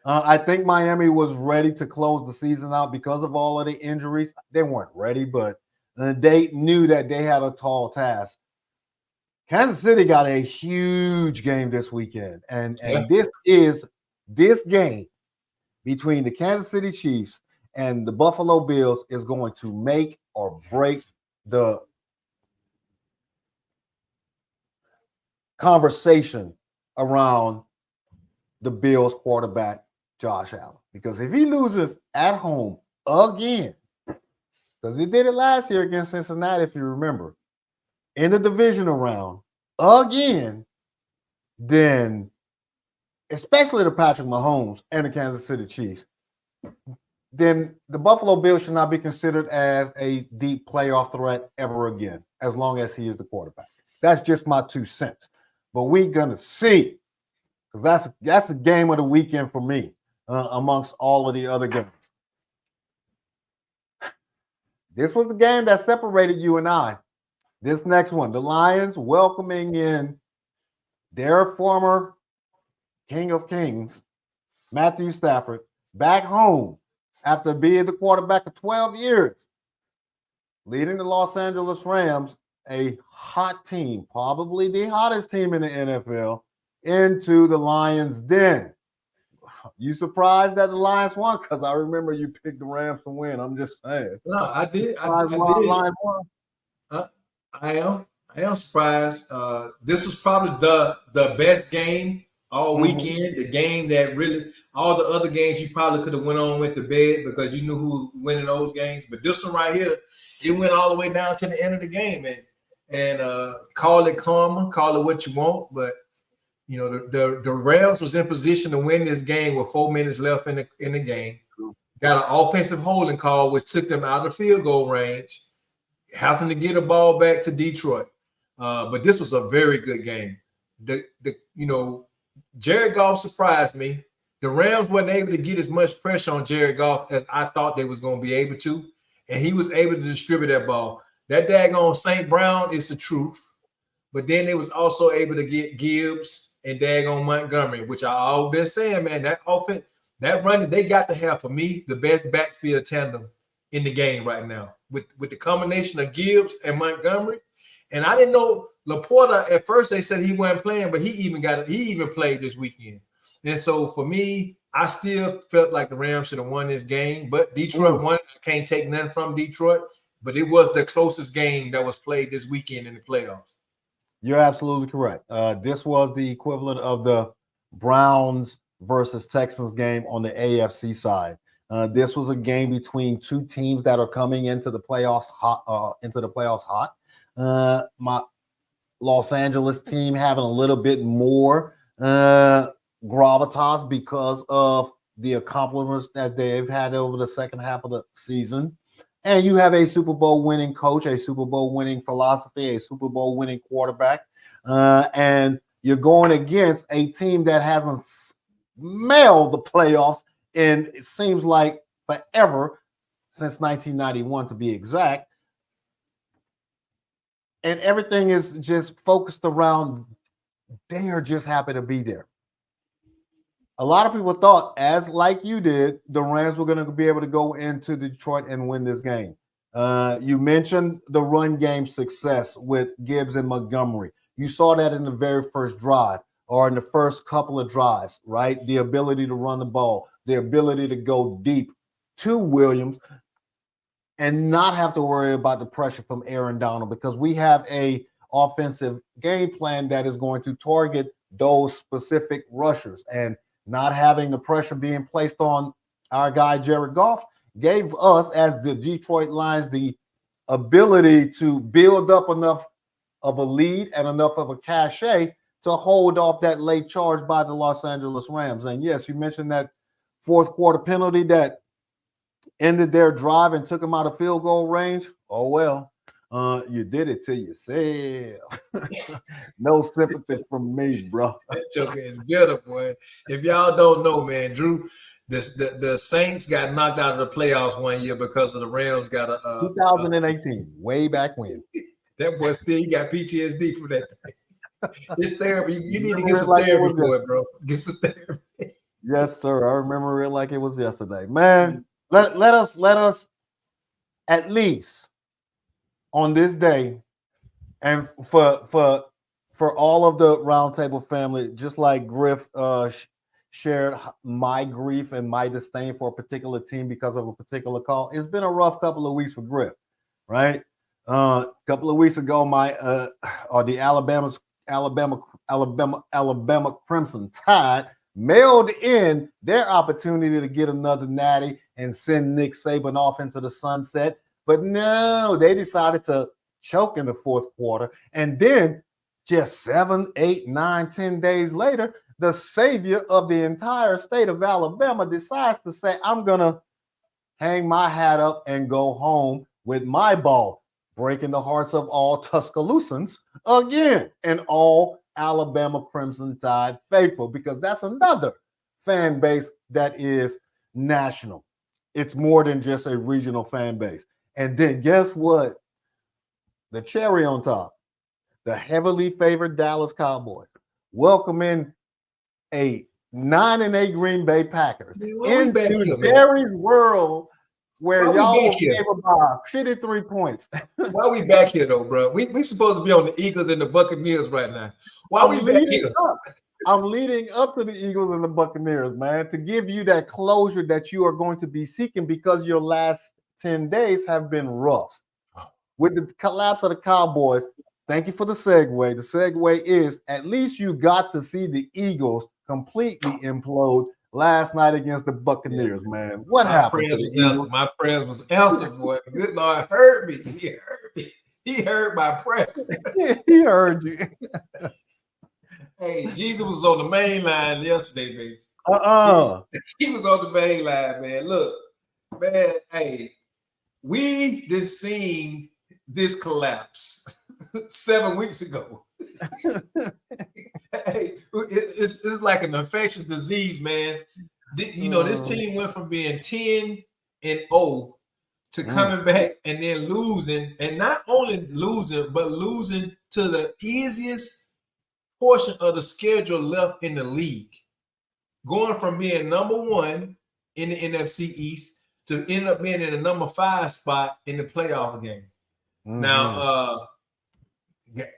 Speaker 1: I think Miami was ready to close the season out because of all of the injuries. They weren't ready, but they knew that they had a tall task. Kansas City got a huge game this weekend, and this game between the Kansas City Chiefs and the Buffalo Bills is going to make or break the conversation around the Bills quarterback, Josh Allen. Because if he loses at home again, because he did it last year against Cincinnati, if you remember, in the divisional round again, then especially the Patrick Mahomes and the Kansas City Chiefs, then the Buffalo Bills should not be considered as a deep playoff threat ever again, as long as he is the quarterback. That's just my 2 cents. But we're going to see, because that's a game of the weekend for me amongst all of the other games. This was the game that separated you and I. This next one, the Lions welcoming in their former King of Kings, Matthew Stafford, back home after being the quarterback of 12 years, leading the Los Angeles Rams, a hot team, probably the hottest team in the NFL, into the Lions' den. You surprised that the Lions won? Because I remember you picked the Rams to win. I'm just saying.
Speaker 2: No, I did. I did.
Speaker 1: Lions won.
Speaker 2: I am surprised. This was probably the best game all weekend. The game that really, all the other games you probably could have went on went to bed because you knew who was winning those games. But this one right here, it went all the way down to the end of the game. And call it karma, call it what you want. But you know, the Rams was in position to win this game with 4 minutes left in the game. Got an offensive holding call, which took them out of field goal range, having to get a ball back to Detroit. But this was a very good game. Jared Goff surprised me. The Rams weren't able to get as much pressure on Jared Goff as I thought they was going to be able to, and he was able to distribute that ball. That daggone St. Brown is the truth. But then they was also able to get Gibbs and daggone Montgomery, which I always been saying, man, that offense, that running, they got to have, for me, the best backfield tandem in the game right now with the combination of Gibbs and Montgomery. And I didn't know Laporta at first. They said he wasn't playing, but he even played this weekend. And so for me, I still felt like the Rams should have won this game, but Detroit won. I can't take nothing from Detroit, but it was the closest game that was played this weekend in the playoffs.
Speaker 1: You're absolutely correct. This was the equivalent of the Browns versus Texans game on the AFC side. This was a game between two teams that are coming into the playoffs hot. My Los Angeles team having a little bit more gravitas because of the accomplishments that they've had over the second half of the season. And you have a Super Bowl winning coach, a Super Bowl winning philosophy, a Super Bowl winning quarterback. And you're going against a team that hasn't smelled the playoffs in, it seems like, forever, since 1991 to be exact. And everything is just focused around, they are just happy to be there. A lot of people thought, as like you did, the Rams were going to be able to go into Detroit and win this game. You mentioned the run game success with Gibbs and Montgomery. You saw that in the very first drive or in the first couple of drives, right? The ability to run the ball, the ability to go deep to Williams and not have to worry about the pressure from Aaron Donald, because we have a offensive game plan that is going to target those specific rushers. And not having the pressure being placed on our guy Jared Goff gave us, as the Detroit Lions, the ability to build up enough of a lead and enough of a cachet to hold off that late charge by the Los Angeles Rams. And yes, you mentioned that fourth quarter penalty that ended their drive and took them out of field goal range. Oh, well, You did it to yourself. No sympathy from me, bro.
Speaker 2: That joker is bitter, boy. If y'all don't know, man, Drew, the Saints got knocked out of the playoffs one year because of the Rams got a
Speaker 1: 2018, way back when.
Speaker 2: That boy still he got PTSD from that. It's therapy. You need to get some
Speaker 1: like
Speaker 2: therapy for it, bro. Get some therapy.
Speaker 1: Yes, sir. I remember it like it was yesterday. Man, let us at least on this day, and for all of the roundtable family, just like Griff shared my grief and my disdain for a particular team because of a particular call. It's been a rough couple of weeks for Griff, right? A couple of weeks ago, the Alabama Crimson Tide mailed in their opportunity to get another natty and send Nick Saban off into the sunset. But no, they decided to choke in the fourth quarter. And then just 7, 8, 9, 10 days later, the savior of the entire state of Alabama decides to say, I'm going to hang my hat up and go home with my ball, breaking the hearts of all Tuscaloosa's again, and all Alabama Crimson Tide faithful, because that's another fan base that is national. It's more than just a regional fan base. And then guess what? The cherry on top, the heavily favored Dallas Cowboys welcome in a 9-8 Green Bay Packers into Barry's world, where y'all were favored by 53 points.
Speaker 2: Why we back here though, bro? We supposed to be on the Eagles and the Buccaneers right now. Why we back here?
Speaker 1: I'm leading up to the Eagles and the Buccaneers, man, to give you that closure that you are going to be seeking, because your last 10 days have been rough. With the collapse of the Cowboys, thank you for the segue. The segue is, at least you got to see the Eagles completely implode last night against the Buccaneers, man. What happened?
Speaker 2: My prayers was answered, boy. Good Lord heard me. He heard me. He heard my prayer.
Speaker 1: He heard you.
Speaker 2: Hey, Jesus was on the main line yesterday, baby. He was on the main line, man. Look, man, hey, we just seen this collapse 7 weeks ago. Hey, it's like an infectious disease, man. You know, this team went from being 10-0 to coming back and then losing, and not only losing, but losing to the easiest portion of the schedule left in the league. Going from being number 1 in the NFC East to end up being in the number 5 spot in the playoff game. Now,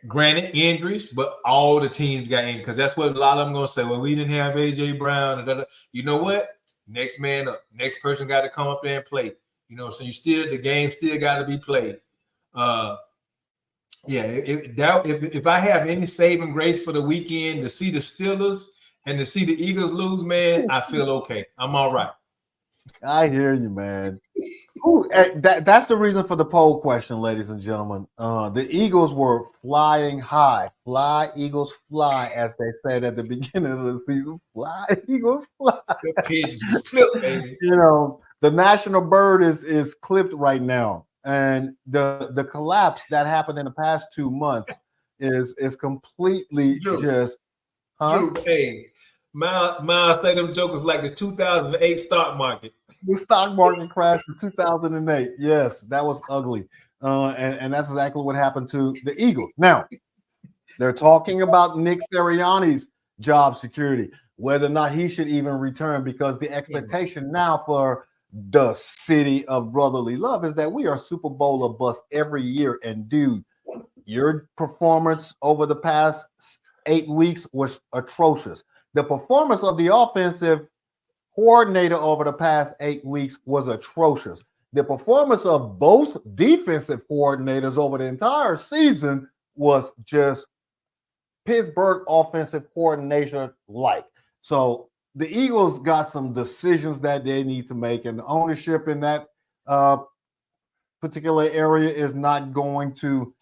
Speaker 2: granted, injuries, but all the teams got in, because that's what a lot of them going to say. Well, we didn't have AJ Brown. You know what? Next man up. Next person got to come up there and play. You know, so the game still got to be played. If I have any saving grace for the weekend, to see the Steelers and to see the Eagles lose, man, I feel okay. I'm all right.
Speaker 1: I hear you, man. Ooh, that's the reason for the poll question, ladies and gentlemen. The Eagles were flying high. Fly, Eagles, fly, as they said at the beginning of the season. Fly, Eagles, fly.
Speaker 2: The pigeons was clipped, baby.
Speaker 1: You know, the national bird is clipped right now. And the collapse that happened in the past 2 months is completely
Speaker 2: Drew,
Speaker 1: just...
Speaker 2: Drew, hey, Miles say them jokers like the 2008 stock market.
Speaker 1: The stock market crashed in 2008. Yes, that was ugly. And that's exactly what happened to the Eagles. Now, they're talking about Nick Sirianni's job security, whether or not he should even return, because the expectation now for the city of brotherly love is that we are Super Bowl or bust every year. And dude, your performance over the past 8 weeks was atrocious. The performance of the offensive coordinator over the past 8 weeks was atrocious. The performance of both defensive coordinators over the entire season was just Pittsburgh offensive coordinator like. So the Eagles got some decisions that they need to make, and the ownership in that particular area is not going to,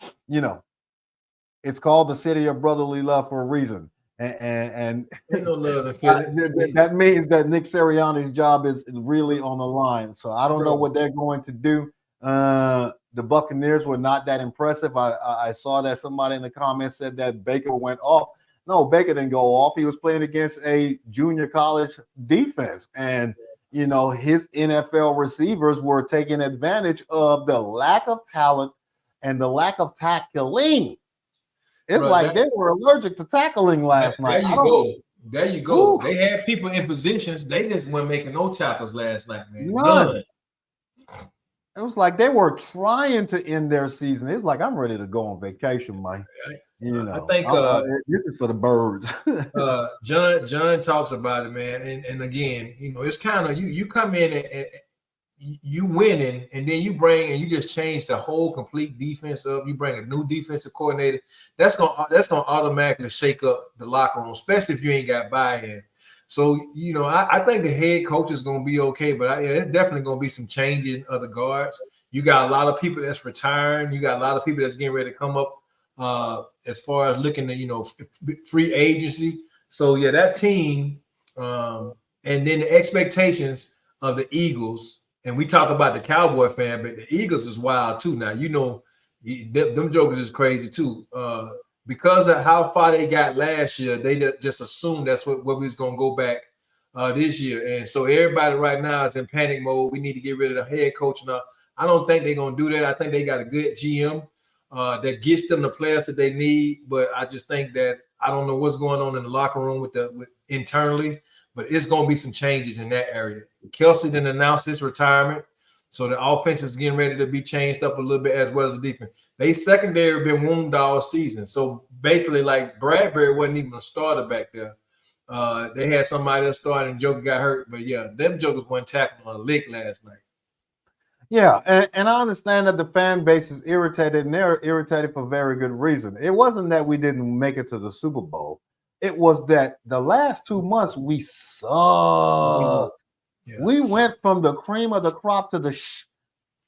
Speaker 1: it's called the city of brotherly love for a reason. And
Speaker 2: ain't no love
Speaker 1: that means that Nick Sirianni's job is really on the line. So I don't know what they're going to do. the Buccaneers were not that impressive. I saw that somebody in the comments said that Baker went off. No, Baker didn't go off. He was playing against a junior college defense. And, you know, his NFL receivers were taking advantage of the lack of talent and the lack of tackling. It's like they were allergic to tackling last night.
Speaker 2: There you go. There you go. Ooh. They had people in positions. They just weren't making no tackles last night, man. None.
Speaker 1: It was like they were trying to end their season. It's like, I'm ready to go on vacation, Mike. You know, I think this is for the birds.
Speaker 2: John talks about it, man. And again, you know, it's kind of you come in and you winning, and then you bring and you just change the whole complete defense up. You bring a new defensive coordinator. That's gonna automatically shake up the locker room, especially if you ain't got buy-in. So, you know, I think the head coach is going to be okay, but it's definitely going to be some changing of the guards. You got a lot of people that's retiring. You got a lot of people that's getting ready to come up as far as looking at, you know, free agency. So, yeah, that team and then the expectations of the Eagles, and we talk about the Cowboy fan, but the Eagles is wild too. Now, you know, them jokers is crazy too. Because of how far they got last year, they just assumed that's what we was going to go back this year. And so everybody right now is in panic mode. We need to get rid of the head coach now. I don't think they're going to do that. I think they got a good GM that gets them the players that they need. But I just think that I don't know what's going on in the locker room with internally, but it's going to be some changes in that area. Kelsey didn't announce his retirement. So the offense is getting ready to be changed up a little bit as well as the defense. They secondary been wounded all season. So basically, like Bradbury wasn't even a starter back there. They had somebody else starting and Joker got hurt. But yeah, them jokers weren't tackling on a lick last night.
Speaker 1: Yeah, and I understand that the fan base is irritated, and they're irritated for very good reason. It wasn't that we didn't make it to the Super Bowl. It was that the last 2 months we sucked. Yeah. We went from the cream of the crop to the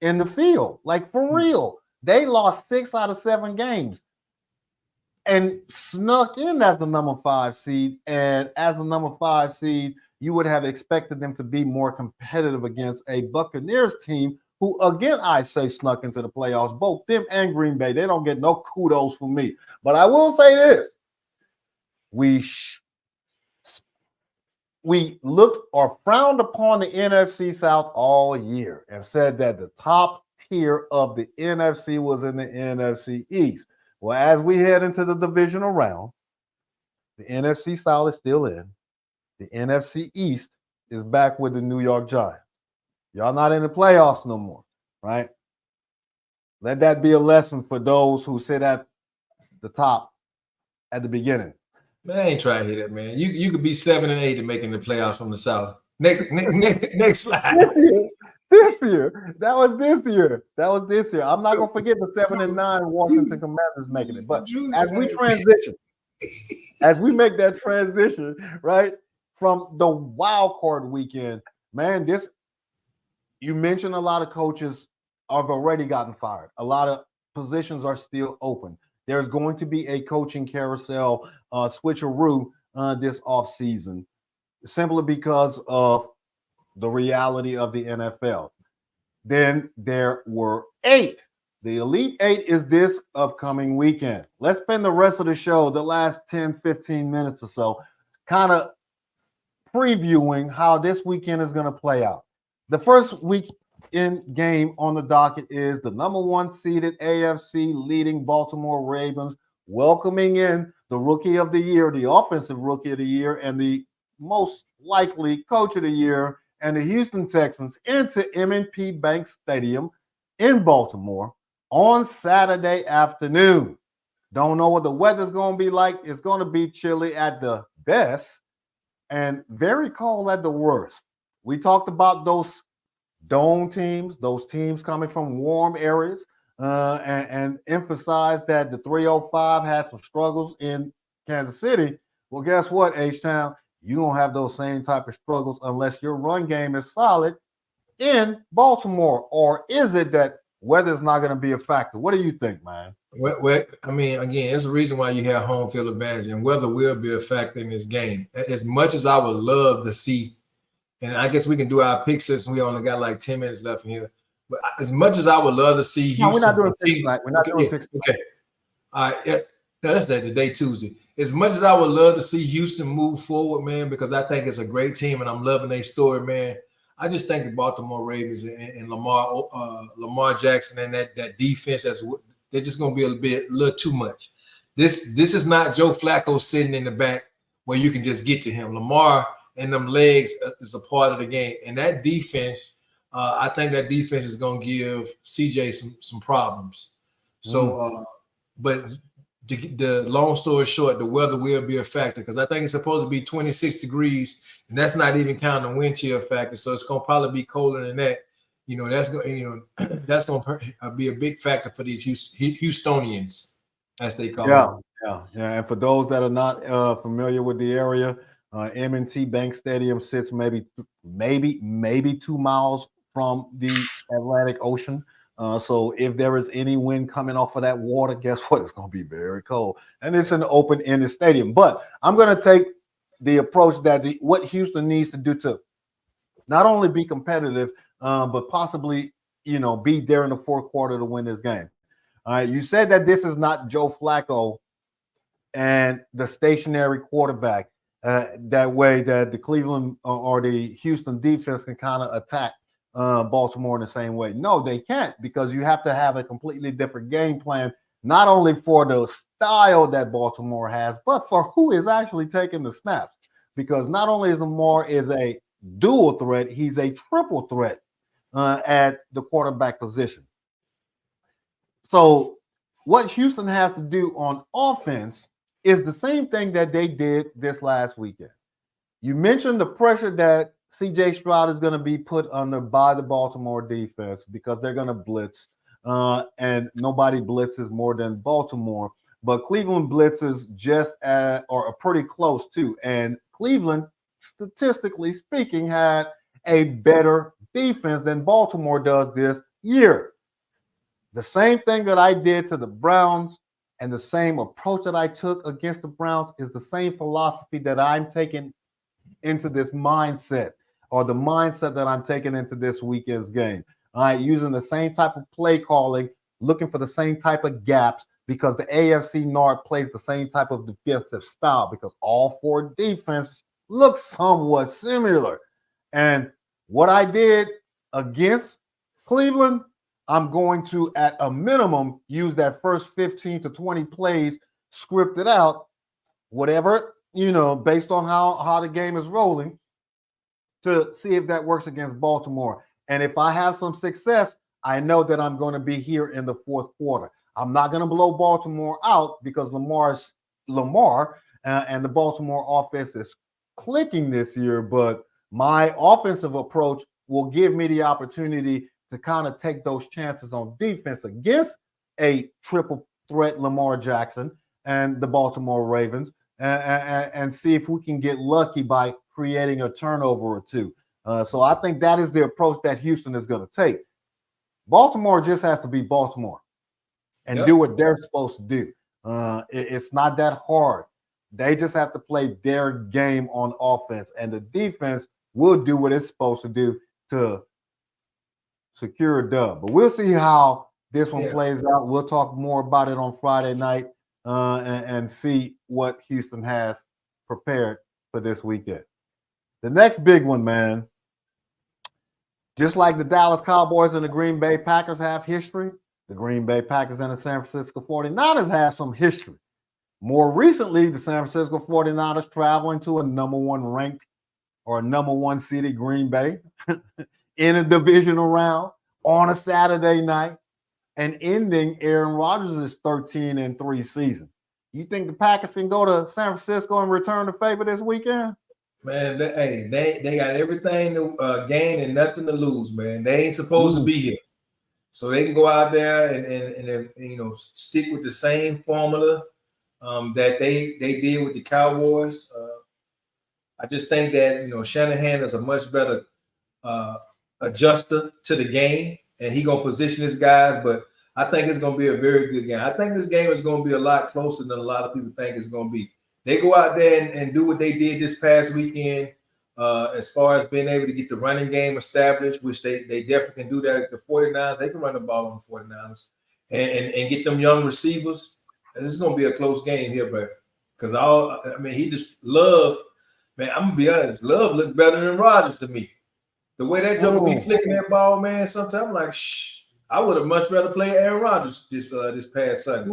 Speaker 1: in the field, like for real. They lost 6 out of 7 games and snuck in as the number 5 seed. And as the number 5 seed, you would have expected them to be more competitive against a Buccaneers team who, again, I say snuck into the playoffs, both them and Green Bay. They don't get no kudos from me. But I will say this. We looked or frowned upon the NFC South all year and said that the top tier of the NFC was in the NFC East. Well, as we head into the divisional round, the NFC South is still in. The NFC East is back with the New York Giants. Y'all not in the playoffs no more, right? Let that be a lesson for those who sit at the top at the beginning.
Speaker 2: Man, I ain't trying to hear that, man. You could be 7 and 8 and making the playoffs from the South. Next slide.
Speaker 1: This year. That was this year. I'm not gonna forget the 7 and 9 Washington Commanders making it. But as we transition, as we make that transition, right, from the wild card weekend, man, you mentioned a lot of coaches have already gotten fired. A lot of positions are still open. There's going to be a coaching carousel switcheroo this offseason, simply because of the reality of the NFL. Then there were 8. The Elite 8 is this upcoming weekend. Let's spend the rest of the show, the last 10, 15 minutes or so, kind of previewing how this weekend is going to play out. The first weekend game on the docket is the number 1 seeded AFC leading Baltimore Ravens welcoming in the rookie of the year, the offensive rookie of the year, and the most likely coach of the year, and the Houston Texans into M&T Bank Stadium in Baltimore on Saturday afternoon. Don't know what the weather's going to be like. It's going to be chilly at the best and very cold at the worst. We talked about those dome teams, those teams coming from warm areas, and emphasized that the 305 had some struggles in Kansas City. Well, guess what, H-Town? You don't have those same type of struggles unless your run game is solid in Baltimore. Or is it that weather's not going to be a factor? What do you think, man?
Speaker 2: Well, I mean, again, it's the reason why you have home field advantage, and weather will be a factor in this game. As much as I would love to see, and I guess we can do our picks since we only got like 10 minutes left in here. But as much as I would love to see Houston,
Speaker 1: no, we're not doing picks
Speaker 2: continue,
Speaker 1: tonight. We're not doing picks.
Speaker 2: okay. All right, yeah. No, that's that today, Tuesday. As much as I would love to see Houston move forward, man, because I think it's a great team and I'm loving their story, man. I just think the Baltimore Ravens and Lamar Jackson and that defense, they're just going to be a little too much. This is not Joe Flacco sitting in the back where you can just get to him. Lamar and them legs is a part of the game, and that defense, I think that defense is going to give CJ some problems. So, but the long story short, the weather will be a factor because I think it's supposed to be 26 degrees, and that's not even counting the wind chill factor. So it's gonna probably be colder than that. That's going that's gonna be a big factor for these Houstonians, as they call them.
Speaker 1: Yeah. And for those that are not familiar with the area, M&T Bank Stadium sits maybe 2 miles from the Atlantic Ocean. So if there is any wind coming off of that water, guess what? It's going to be very cold. And it's an open-ended stadium. But I'm going to take the approach that what Houston needs to do to not only be competitive, but possibly, be there in the fourth quarter to win this game. All right. You said that this is not Joe Flacco and the stationary quarterback. That way that the Cleveland or the Houston defense can kind of attack Baltimore in the same way. No, they can't, because you have to have a completely different game plan, not only for the style that Baltimore has, but for who is actually taking the snaps. Because not only is Lamar is a dual threat, he's a triple threat at the quarterback position. So what Houston has to do on offense is the same thing that they did this last weekend. You mentioned the pressure that CJ Stroud is going to be put under by the Baltimore defense because they're going to blitz, and nobody blitzes more than Baltimore. But Cleveland blitzes just or pretty close too. And Cleveland, statistically speaking, had a better defense than Baltimore does this year. The same thing that I did to the Browns and the same approach that I took against the Browns is the same philosophy that I'm taking into this mindset, or the mindset that I'm taking into this weekend's game. All right, using the same type of play calling, looking for the same type of gaps, because the AFC North plays the same type of defensive style, because all four defenses look somewhat similar. And what I did against Cleveland, I'm going to, at a minimum, use that first 15 to 20 plays scripted out, whatever, based on how the game is rolling, to see if that works against Baltimore. And if I have some success, I know that I'm going to be here in the fourth quarter. I'm not going to blow Baltimore out because Lamar and the Baltimore offense is clicking this year, but my offensive approach will give me the opportunity to kind of take those chances on defense against a triple threat Lamar Jackson and the Baltimore Ravens, and see if we can get lucky by creating a turnover or two. So I think that is the approach that Houston is going to take. Baltimore just has to be Baltimore and do what they're supposed to do. It's not that hard. They just have to play their game on offense, and the defense will do what it's supposed to do to secure a dub. But we'll see how this one plays out. We'll talk more about it on Friday night and see what Houston has prepared for this weekend. The next big one, man, just like the Dallas Cowboys and the Green Bay Packers have history, the Green Bay Packers and the San Francisco 49ers have some history. More recently, the San Francisco 49ers traveling to a number one ranked or a number one seeded Green Bay in a divisional round on a Saturday night and ending Aaron Rodgers' 13-3 season. You think the Packers can go to San Francisco and return the favor this weekend?
Speaker 2: Man, they got everything to gain and nothing to lose, man. They ain't supposed to be here. So they can go out there and stick with the same formula that they did with the Cowboys. I just think that Shanahan is a much better adjuster to the game, and he gonna position his guys. But I think it's gonna be a very good game. I think this game is gonna be a lot closer than a lot of people think it's gonna be. They go out there and do what they did this past weekend As far as being able to get the running game established, which they definitely can do that at the 49ers. They can run the ball on the 49ers and get them young receivers. This is going to be a close game here, but because he just Love, man, I'm going to be honest, Love looked better than Rodgers to me. The way that joker be flicking that ball, man, sometimes I'm like, I would have much rather played Aaron Rodgers this past Sunday.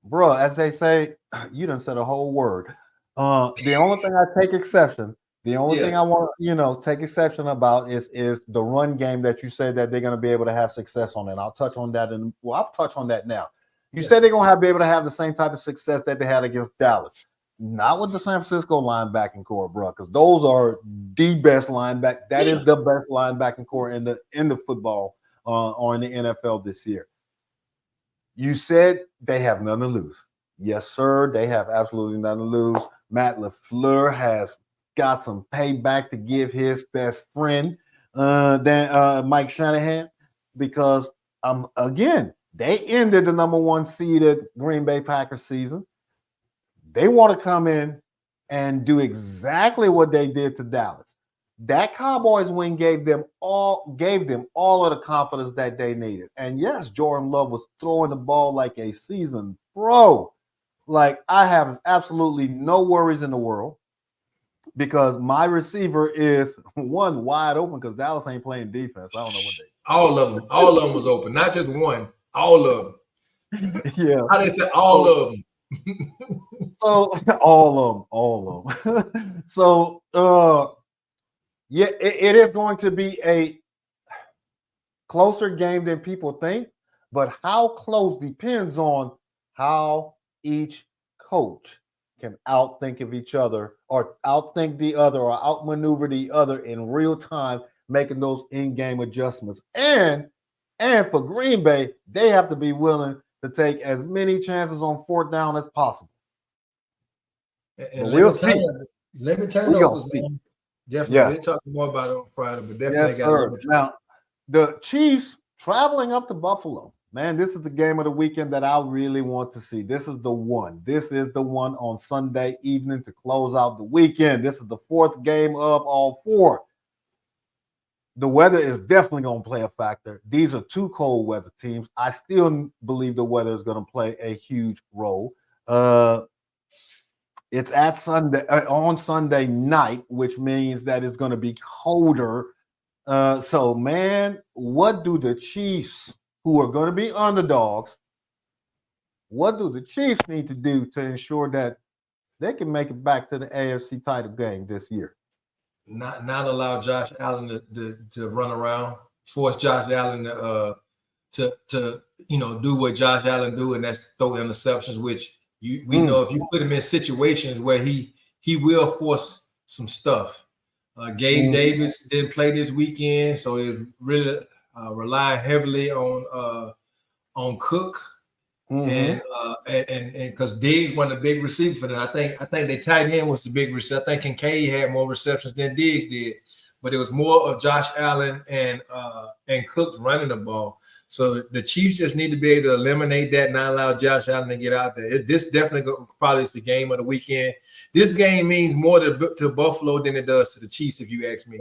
Speaker 1: Bro, as they say, you done said a whole word. The only thing I take exception, the only thing I want to, take exception about is the run game that you said that they're going to be able to have success on. And I'll touch on that. I'll touch on that now. You said they're going to be able to have the same type of success that they had against Dallas. Not with the San Francisco linebacking core, bro, because those are the best linebacker. That is the best linebacking core in the football or in the NFL this year. You said they have none to lose. Yes, sir. They have absolutely none to lose. Matt LaFleur has got some payback to give his best friend, Mike Shanahan, because again, they ended the number 1 seeded Green Bay Packers season. They want to come in and do exactly what they did to Dallas. That Cowboys win gave them all of the confidence that they needed. And yes, Jordan Love was throwing the ball like a seasoned pro. Like, I have absolutely no worries in the world because my receiver is one wide open because Dallas ain't playing defense. I don't know what they.
Speaker 2: All of them was open, not just one. All of them.
Speaker 1: Yeah.
Speaker 2: How they say all of them.
Speaker 1: So all of them. So it is going to be a closer game than people think, but how close depends on how each coach can outthink of each other or outthink the other or outmaneuver the other in real time, making those in-game adjustments. And for Green Bay, they have to be willing to take as many chances on 4th down as possible.
Speaker 2: And we'll see. Limit turnovers, man. Definitely. We'll talk more about it on Friday, but definitely got limit.
Speaker 1: Now, the Chiefs traveling up to Buffalo. Man, this is the game of the weekend that I really want to see. This is the one. This is the one on Sunday evening to close out the weekend. This is the 4th game of all 4. The weather is definitely going to play a factor. These are 2 cold weather teams. I still believe the weather is going to play a huge role. It's at Sunday on Sunday night, which means that it's going to be colder. So, man, what do the Chiefs, who are going to be underdogs, what do the Chiefs need to do to ensure that they can make it back to the AFC title game this year?
Speaker 2: Not allow Josh Allen to run around, force Josh Allen to do what Josh Allen do, and that's throw interceptions, which we know if you put him in situations where he will force some stuff. Gabe Davis didn't play this weekend, so it really relying heavily on Cook. And because Diggs wasn't a big receiver for them, I think their tight end was the big receiver. I think Kincaid had more receptions than Diggs did, but it was more of Josh Allen and Cook running the ball. So the Chiefs just need to be able to eliminate that, not allow Josh Allen to get out there. This definitely probably is the game of the weekend. This game means more to Buffalo than it does to the Chiefs, if you ask me.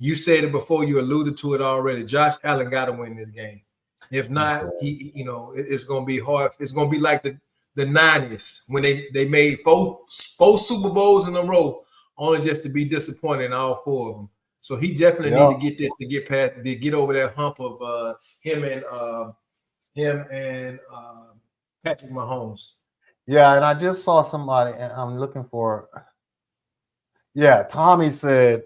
Speaker 2: You said it before, you alluded to it already. Josh Allen got to win this game. If not, it's going to be hard. It's going to be like the 90s when they made four Super Bowls in a row, only just to be disappointed in all 4 of them. So he definitely need to get this to get past, to get over that hump of him and Patrick Mahomes.
Speaker 1: Yeah, and I just saw somebody, and I'm looking for. Yeah, Tommy said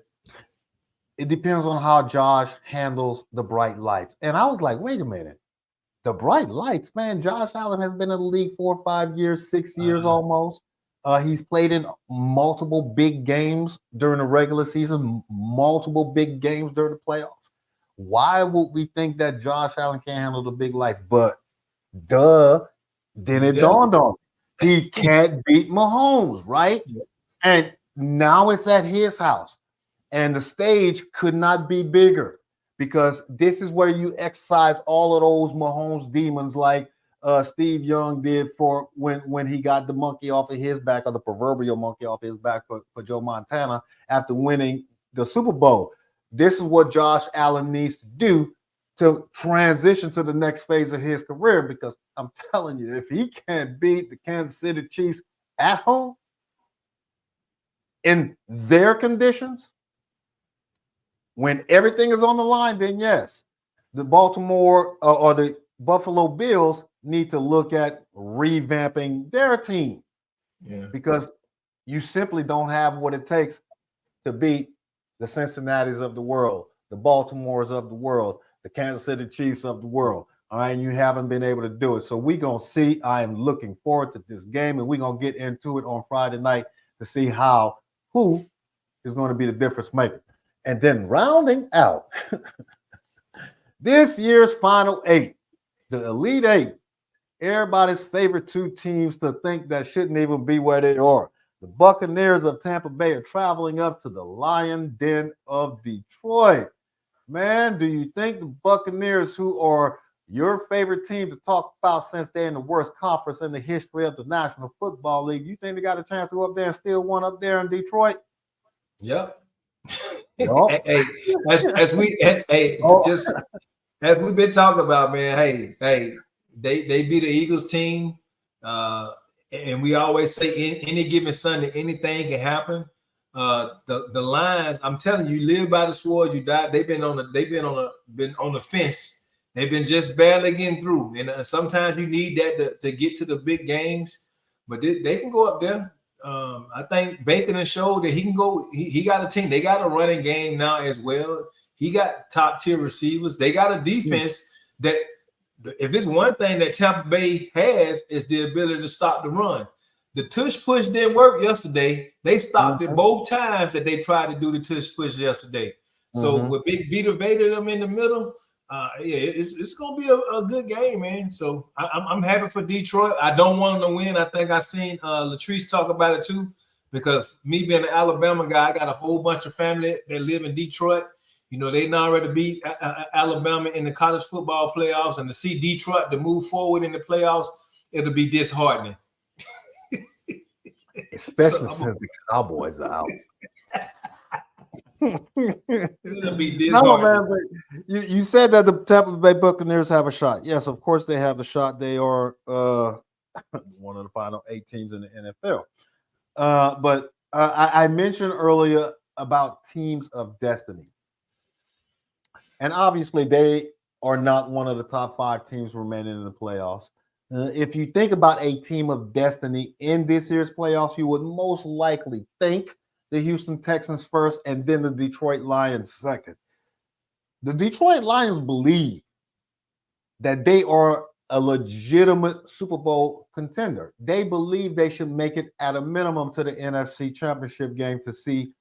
Speaker 1: it depends on how Josh handles the bright lights. And I was like, wait a minute. The bright lights, man. Josh Allen has been in the league 4 or 5 years, 6 years almost. He's played in multiple big games during the regular season, multiple big games during the playoffs. Why would we think that Josh Allen can't handle the big lights? But then it dawned on me. He can't beat Mahomes, right? And now it's at his house. And the stage could not be bigger because this is where you exercise all of those Mahomes demons like Steve Young did for when he got the monkey off of his back, or the proverbial monkey off his back for Joe Montana after winning the Super Bowl. This is what Josh Allen needs to do to transition to the next phase of his career, because I'm telling you, if he can't beat the Kansas City Chiefs at home in their conditions, when everything is on the line, then yes, the Baltimore or the Buffalo Bills need to look at revamping their team.
Speaker 2: Yeah.
Speaker 1: Because you simply don't have what it takes to beat the Cincinnatis of the world, the Baltimores of the world, the Kansas City Chiefs of the world. All right, and you haven't been able to do it. So we're going to see. I am looking forward to this game, and we're going to get into it on Friday night to see who is going to be the difference maker. And then rounding out this year's Final Eight, the Elite Eight, everybody's favorite two teams to think that shouldn't even be where they are. The Buccaneers of Tampa Bay are traveling up to the Lion Den of Detroit. Man, do you think the Buccaneers, who are your favorite team to talk about since they're in the worst conference in the history of the National Football League, you think they got a chance to go up there and steal one up there in Detroit?
Speaker 2: Yep.
Speaker 1: Nope.
Speaker 2: Hey, as we've been talking about, man. Hey, they be the Eagles team, and we always say any given Sunday, anything can happen. The Lions, I'm telling you, live by the sword, you die. They've been on the fence. They've been just barely getting through, and sometimes you need that to get to the big games. But they can go up there. I think Bacon showed that he can go. He got a team. They got a running game now as well. He got top tier receivers. They got a defense that, if it's one thing that Tampa Bay has, is the ability to stop the run. The tush push didn't work yesterday. They stopped it both times that they tried to do the tush push yesterday. So with Big Vita Vader them in the middle, it's gonna be a good game, man. So I'm happy for Detroit. I don't want them to win. I think I seen Latrice talk about it too, because me being an Alabama guy, I got a whole bunch of family that live in Detroit. You know, they not ready to beat Alabama in the college football playoffs, and to see Detroit to move forward in the playoffs, it'll be disheartening.
Speaker 1: Especially since the Cowboys are out.
Speaker 2: It'll be disheartening.
Speaker 1: No, man, but you said that the Tampa Bay Buccaneers have a shot. Yes, of course they have the shot. They are one of the final 8 teams in the NFL. But I mentioned earlier about teams of destiny. And obviously, they are not one of the top 5 teams remaining in the playoffs. If you think about a team of destiny in this year's playoffs, you would most likely think the Houston Texans first and then the Detroit Lions second. The Detroit Lions believe that they are a legitimate Super Bowl contender. They believe they should make it at a minimum to the NFC Championship game to see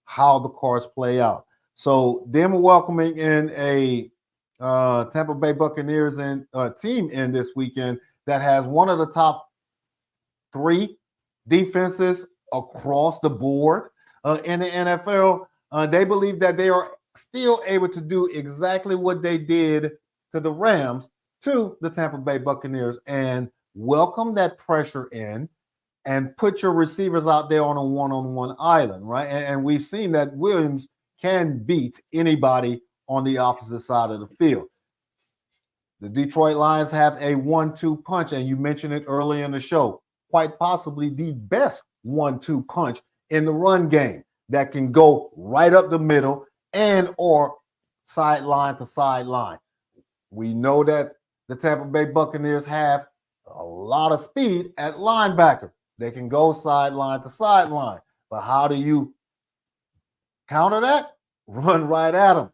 Speaker 1: how the cards play out. So them welcoming in a Tampa Bay Buccaneers and team in this weekend that has one of the top 3 defenses across the board in the NFL. They believe that they are still able to do exactly what they did to the Rams to the Tampa Bay Buccaneers and welcome that pressure in and put your receivers out there on a one-on-one island, right? And we've seen that Williams can beat anybody on the opposite side of the field. The Detroit Lions have a 1-2 punch, and you mentioned it early in the show, quite possibly the best 1-2 punch in the run game that can go right up the middle and or sideline to sideline. We know that the Tampa Bay Buccaneers have a lot of speed at linebacker. They can go sideline to sideline. But how do you counter that? Run right at them.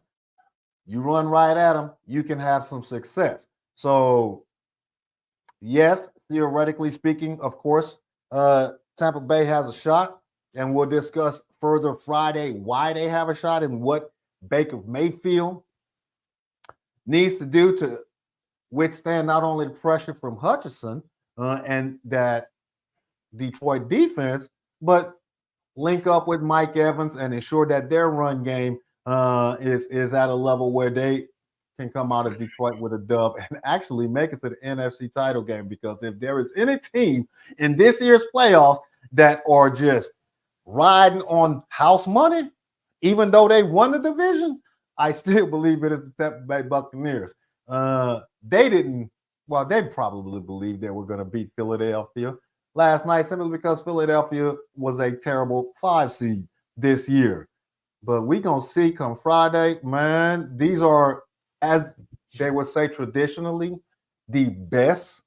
Speaker 1: You run right at them, you can have some success. So, yes, theoretically speaking, of course, Tampa Bay has a shot, and we'll discuss further Friday why they have a shot and what Baker Mayfield needs to do to withstand not only the pressure from Hutchinson and that Detroit defense, but link up with Mike Evans and ensure that their run game is at a level where they can come out of Detroit with a dub and actually make it to the NFC title game, because if there is any team in this year's playoffs that are just riding on house money, even though they won the division, I still believe it is the Tampa Bay Buccaneers. They probably believed they were going to beat Philadelphia last night simply because Philadelphia was a terrible 5 seed this year. But we going to see come Friday, man, these are, as they would say traditionally, the best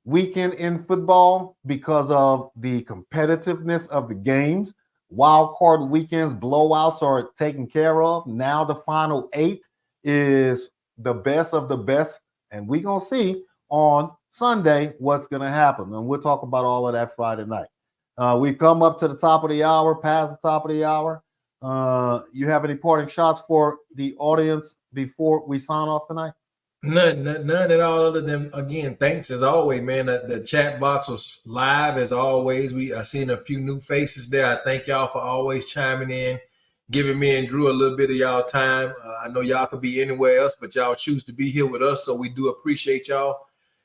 Speaker 1: weekend in football because of the competitiveness of the games. Wildcard weekends, blowouts are taken care of. Now the final 8 is the best of the best. And we're going to see on Sunday what's going to happen. And we'll talk about all of that Friday night. We've come up to the top of the hour, past the top of the hour. You have any parting shots for the audience before we sign off tonight?
Speaker 2: None at all, other than, again, thanks as always, man. The chat box was live as always. I seen a few new faces there. I thank y'all for always chiming in, giving me and Drew a little bit of y'all time. I know y'all could be anywhere else, but y'all choose to be here with us, so we do appreciate y'all.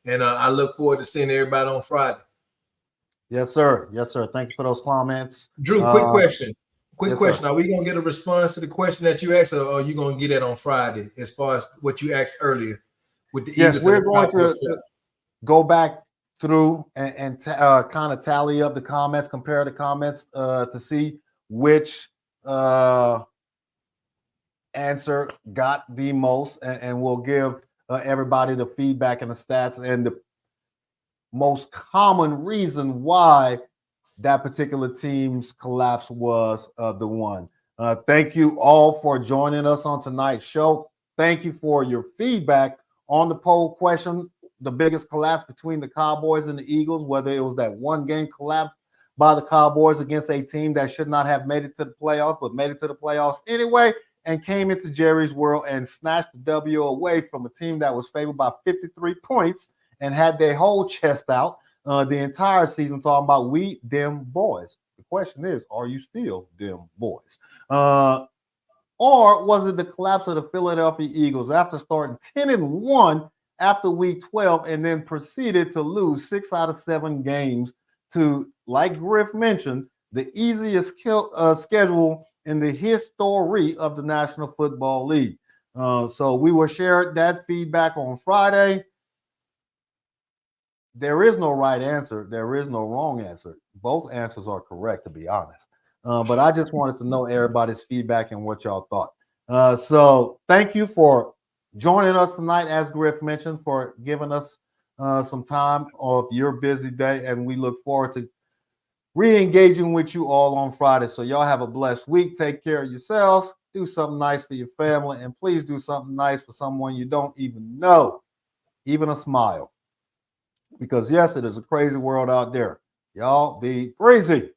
Speaker 2: And I look forward to seeing everybody on Friday.
Speaker 1: Yes, sir. Yes, sir. Thank you for those comments.
Speaker 2: Drew, quick question. Quick question.
Speaker 1: Sir.
Speaker 2: Are we going to get a response to the question that you asked, or are you going to get it on Friday as far as what you asked earlier with the Eagles?
Speaker 1: Yes, we're going to go back through and kind of tally up the comments, compare the comments to see which answer got the most, and we'll give everybody the feedback and the stats and the most common reason why that particular team's collapse was the one. Thank you all for joining us on tonight's show. Thank you for your feedback on the poll question, the biggest collapse between the Cowboys and the Eagles, whether it was that one game collapse by the Cowboys against a team that should not have made it to the playoffs, but made it to the playoffs anyway, and came into Jerry's world and snatched the W away from a team that was favored by 53 points and had their whole chest out the entire season talking about we them boys. The question is, are you still them boys? Or was it the collapse of the Philadelphia Eagles after starting 10-1 after week 12 and then proceeded to lose 6 out of 7 games to, like Griff mentioned, the easiest schedule in the history of the National Football League. So we will share that feedback on Friday. There is no right answer. There is no wrong answer. Both answers are correct, to be honest. But I just wanted to know everybody's feedback and what y'all thought. So thank you for joining us tonight, as Griff mentioned, for giving us some time of your busy day. And we look forward to re-engaging with you all on Friday. So y'all have a blessed week. Take care of yourselves. Do something nice for your family. And please do something nice for someone you don't even know. Even a smile. Because, yes, it is a crazy world out there. Y'all be crazy.